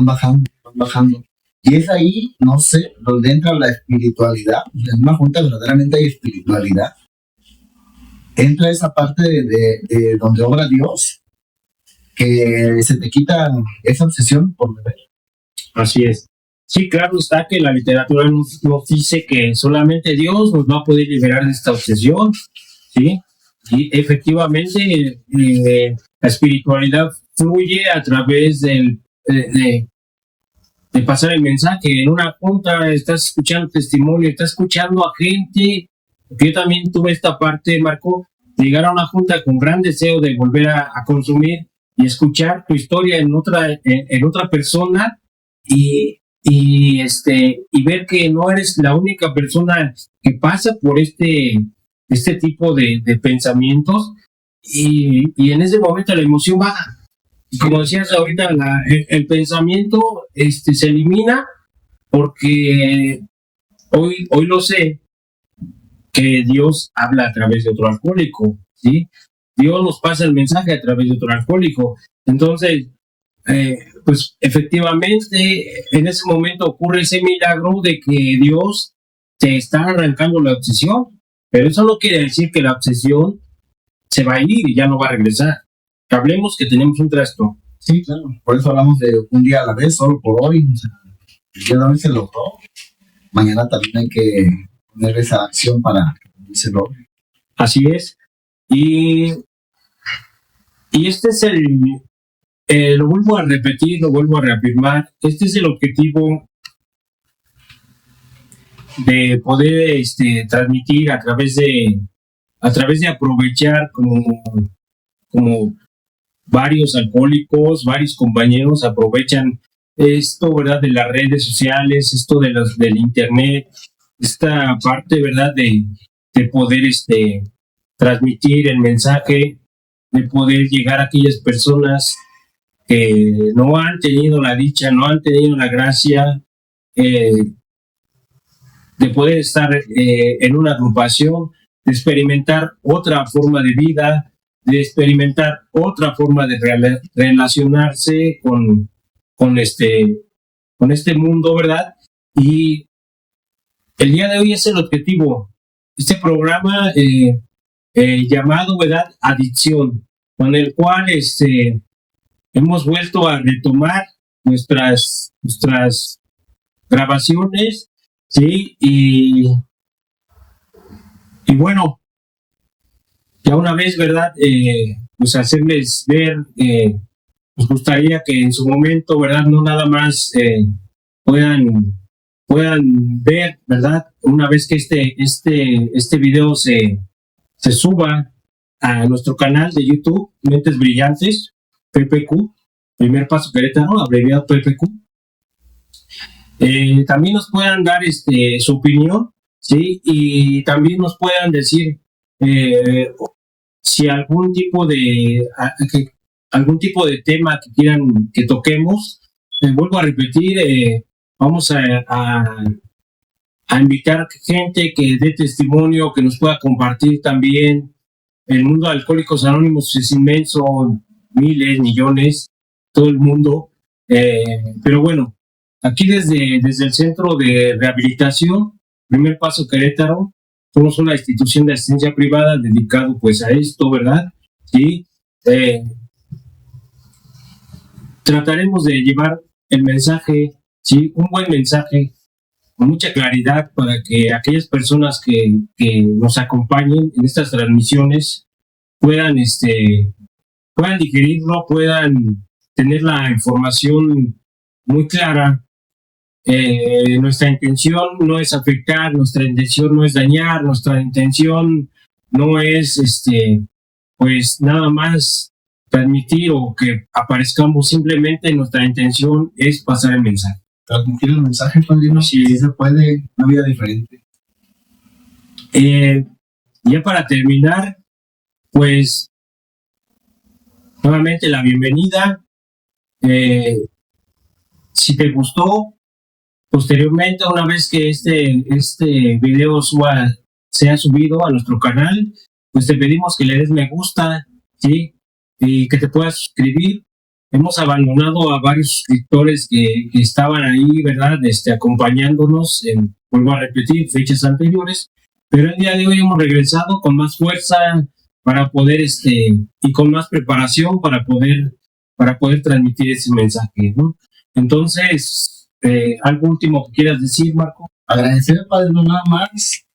[SPEAKER 2] bajando. Y es ahí, no sé, donde entra la espiritualidad. En una junta verdaderamente hay espiritualidad. Entra esa parte de donde obra Dios, que se te quita esa obsesión por beber.
[SPEAKER 1] Así es. Sí, claro está que la literatura nos dice que solamente Dios nos va a poder liberar de esta obsesión, ¿sí? Y efectivamente la espiritualidad fluye a través de pasar el mensaje. En una junta estás escuchando testimonio, estás escuchando a gente. Yo también tuve esta parte, Marco, de llegar a una junta con gran deseo de volver a consumir y escuchar tu historia en otra persona, y ver que no eres la única persona que pasa por este tipo de pensamientos, y en ese momento la emoción baja. Y como decías ahorita, el pensamiento se elimina, porque hoy lo sé, que Dios habla a través de otro alcohólico, ¿sí? Dios nos pasa el mensaje a través de otro alcohólico. Entonces, pues efectivamente en ese momento ocurre ese milagro de que Dios te está arrancando la obsesión, pero eso no quiere decir que la obsesión se va a ir y ya no va a regresar. Hablemos que tenemos un trastorno.
[SPEAKER 2] Sí, claro. Por eso hablamos de un día a la vez, solo por hoy. O sea, el día de hoy se logró. Mañana también hay que poner esa acción para que se logre.
[SPEAKER 1] Así es. Y este es lo vuelvo a repetir, lo vuelvo a reafirmar, este es el objetivo de poder transmitir a través de aprovechar como varios alcohólicos, varios compañeros aprovechan esto, ¿verdad? De las redes sociales, esto del internet, esta parte, ¿verdad? De poder transmitir el mensaje, de poder llegar a aquellas personas que no han tenido la dicha, no han tenido la gracia de poder estar en una agrupación, de experimentar otra forma de vida, de experimentar otra forma de relacionarse con este mundo, ¿verdad? Y el día de hoy es el objetivo. Este programa llamado, ¿verdad? Adicción, con el cual hemos vuelto a retomar nuestras grabaciones, ¿sí? Y bueno, ya una vez, ¿verdad? Pues hacerles ver, nos gustaría que en su momento, ¿verdad? No nada más puedan ver, ¿verdad? Una vez que este video se suba a nuestro canal de YouTube, Mentes Brillantes, PPQ, Primer Paso Querétaro, abreviado PPQ. También nos puedan dar su opinión, ¿sí? Y también nos puedan decir si algún tipo de tema que quieran que toquemos. Vuelvo a repetir, vamos a invitar gente que dé testimonio, que nos pueda compartir también. El mundo de Alcohólicos Anónimos es inmenso, miles, millones, todo el mundo. Pero bueno, aquí desde el Centro de Rehabilitación, Primer Paso Querétaro, somos una institución de asistencia privada dedicado pues a esto, ¿verdad? Sí. Trataremos de llevar el mensaje, sí, un buen mensaje, con mucha claridad para que aquellas personas que nos acompañen en estas transmisiones puedan digerirlo, puedan tener la información muy clara. Nuestra intención no es afectar, nuestra intención no es dañar, nuestra intención no es pues nada más transmitir o que aparezcamos, simplemente nuestra intención es pasar el mensaje.
[SPEAKER 2] Transmitir el mensaje, padrino, si se puede, una vida diferente.
[SPEAKER 1] Ya para terminar, pues nuevamente la bienvenida. Si te gustó, posteriormente, una vez que este video sea subido a nuestro canal, pues te pedimos que le des me gusta, ¿sí? Y que te puedas suscribir. Hemos abandonado a varios suscriptores que estaban ahí, ¿verdad? Acompañándonos vuelvo a repetir, fechas anteriores, pero el día de hoy hemos regresado con más fuerza para poder, y con más preparación para poder transmitir ese mensaje, ¿no? Entonces, ¿algo último que quieras decir, Marco?
[SPEAKER 2] Agradecer, padre, no nada más.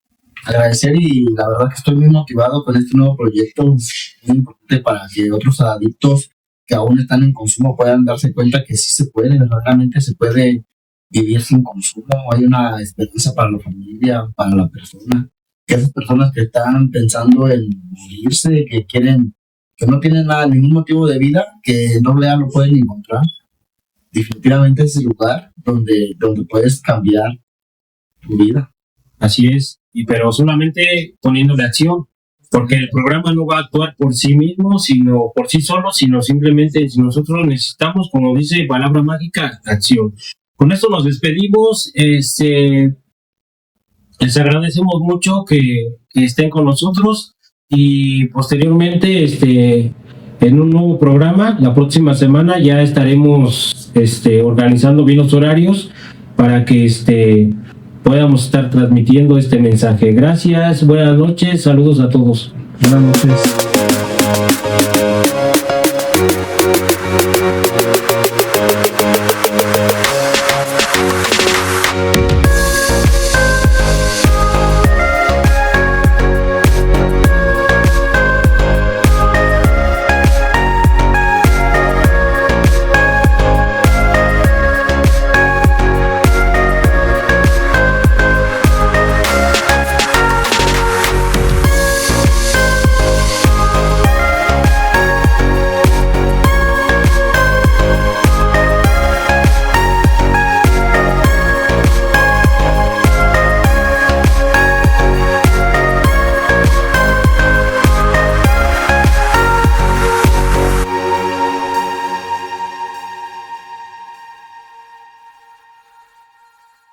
[SPEAKER 2] Agradecer, y la verdad que estoy muy motivado con este nuevo proyecto, muy importante para que otros adictos que aún están en consumo puedan darse cuenta que sí se puede, verdaderamente se puede vivir sin consumo. Hay una esperanza para la familia, para la persona, que esas personas que están pensando en morirse, que no tienen ningún motivo de vida, que no lo pueden encontrar. Definitivamente es el lugar donde puedes cambiar tu vida.
[SPEAKER 1] Así es, pero solamente poniéndole acción, porque el programa no va a actuar por sí mismo, sino por sí solo, sino simplemente nosotros necesitamos, como dice palabra mágica, acción. Con esto nos despedimos. Les agradecemos mucho que estén con nosotros, y posteriormente en un nuevo programa. La próxima semana ya estaremos organizando bien los horarios para que podamos estar transmitiendo este mensaje. Gracias, buenas noches, saludos a todos.
[SPEAKER 2] Buenas noches.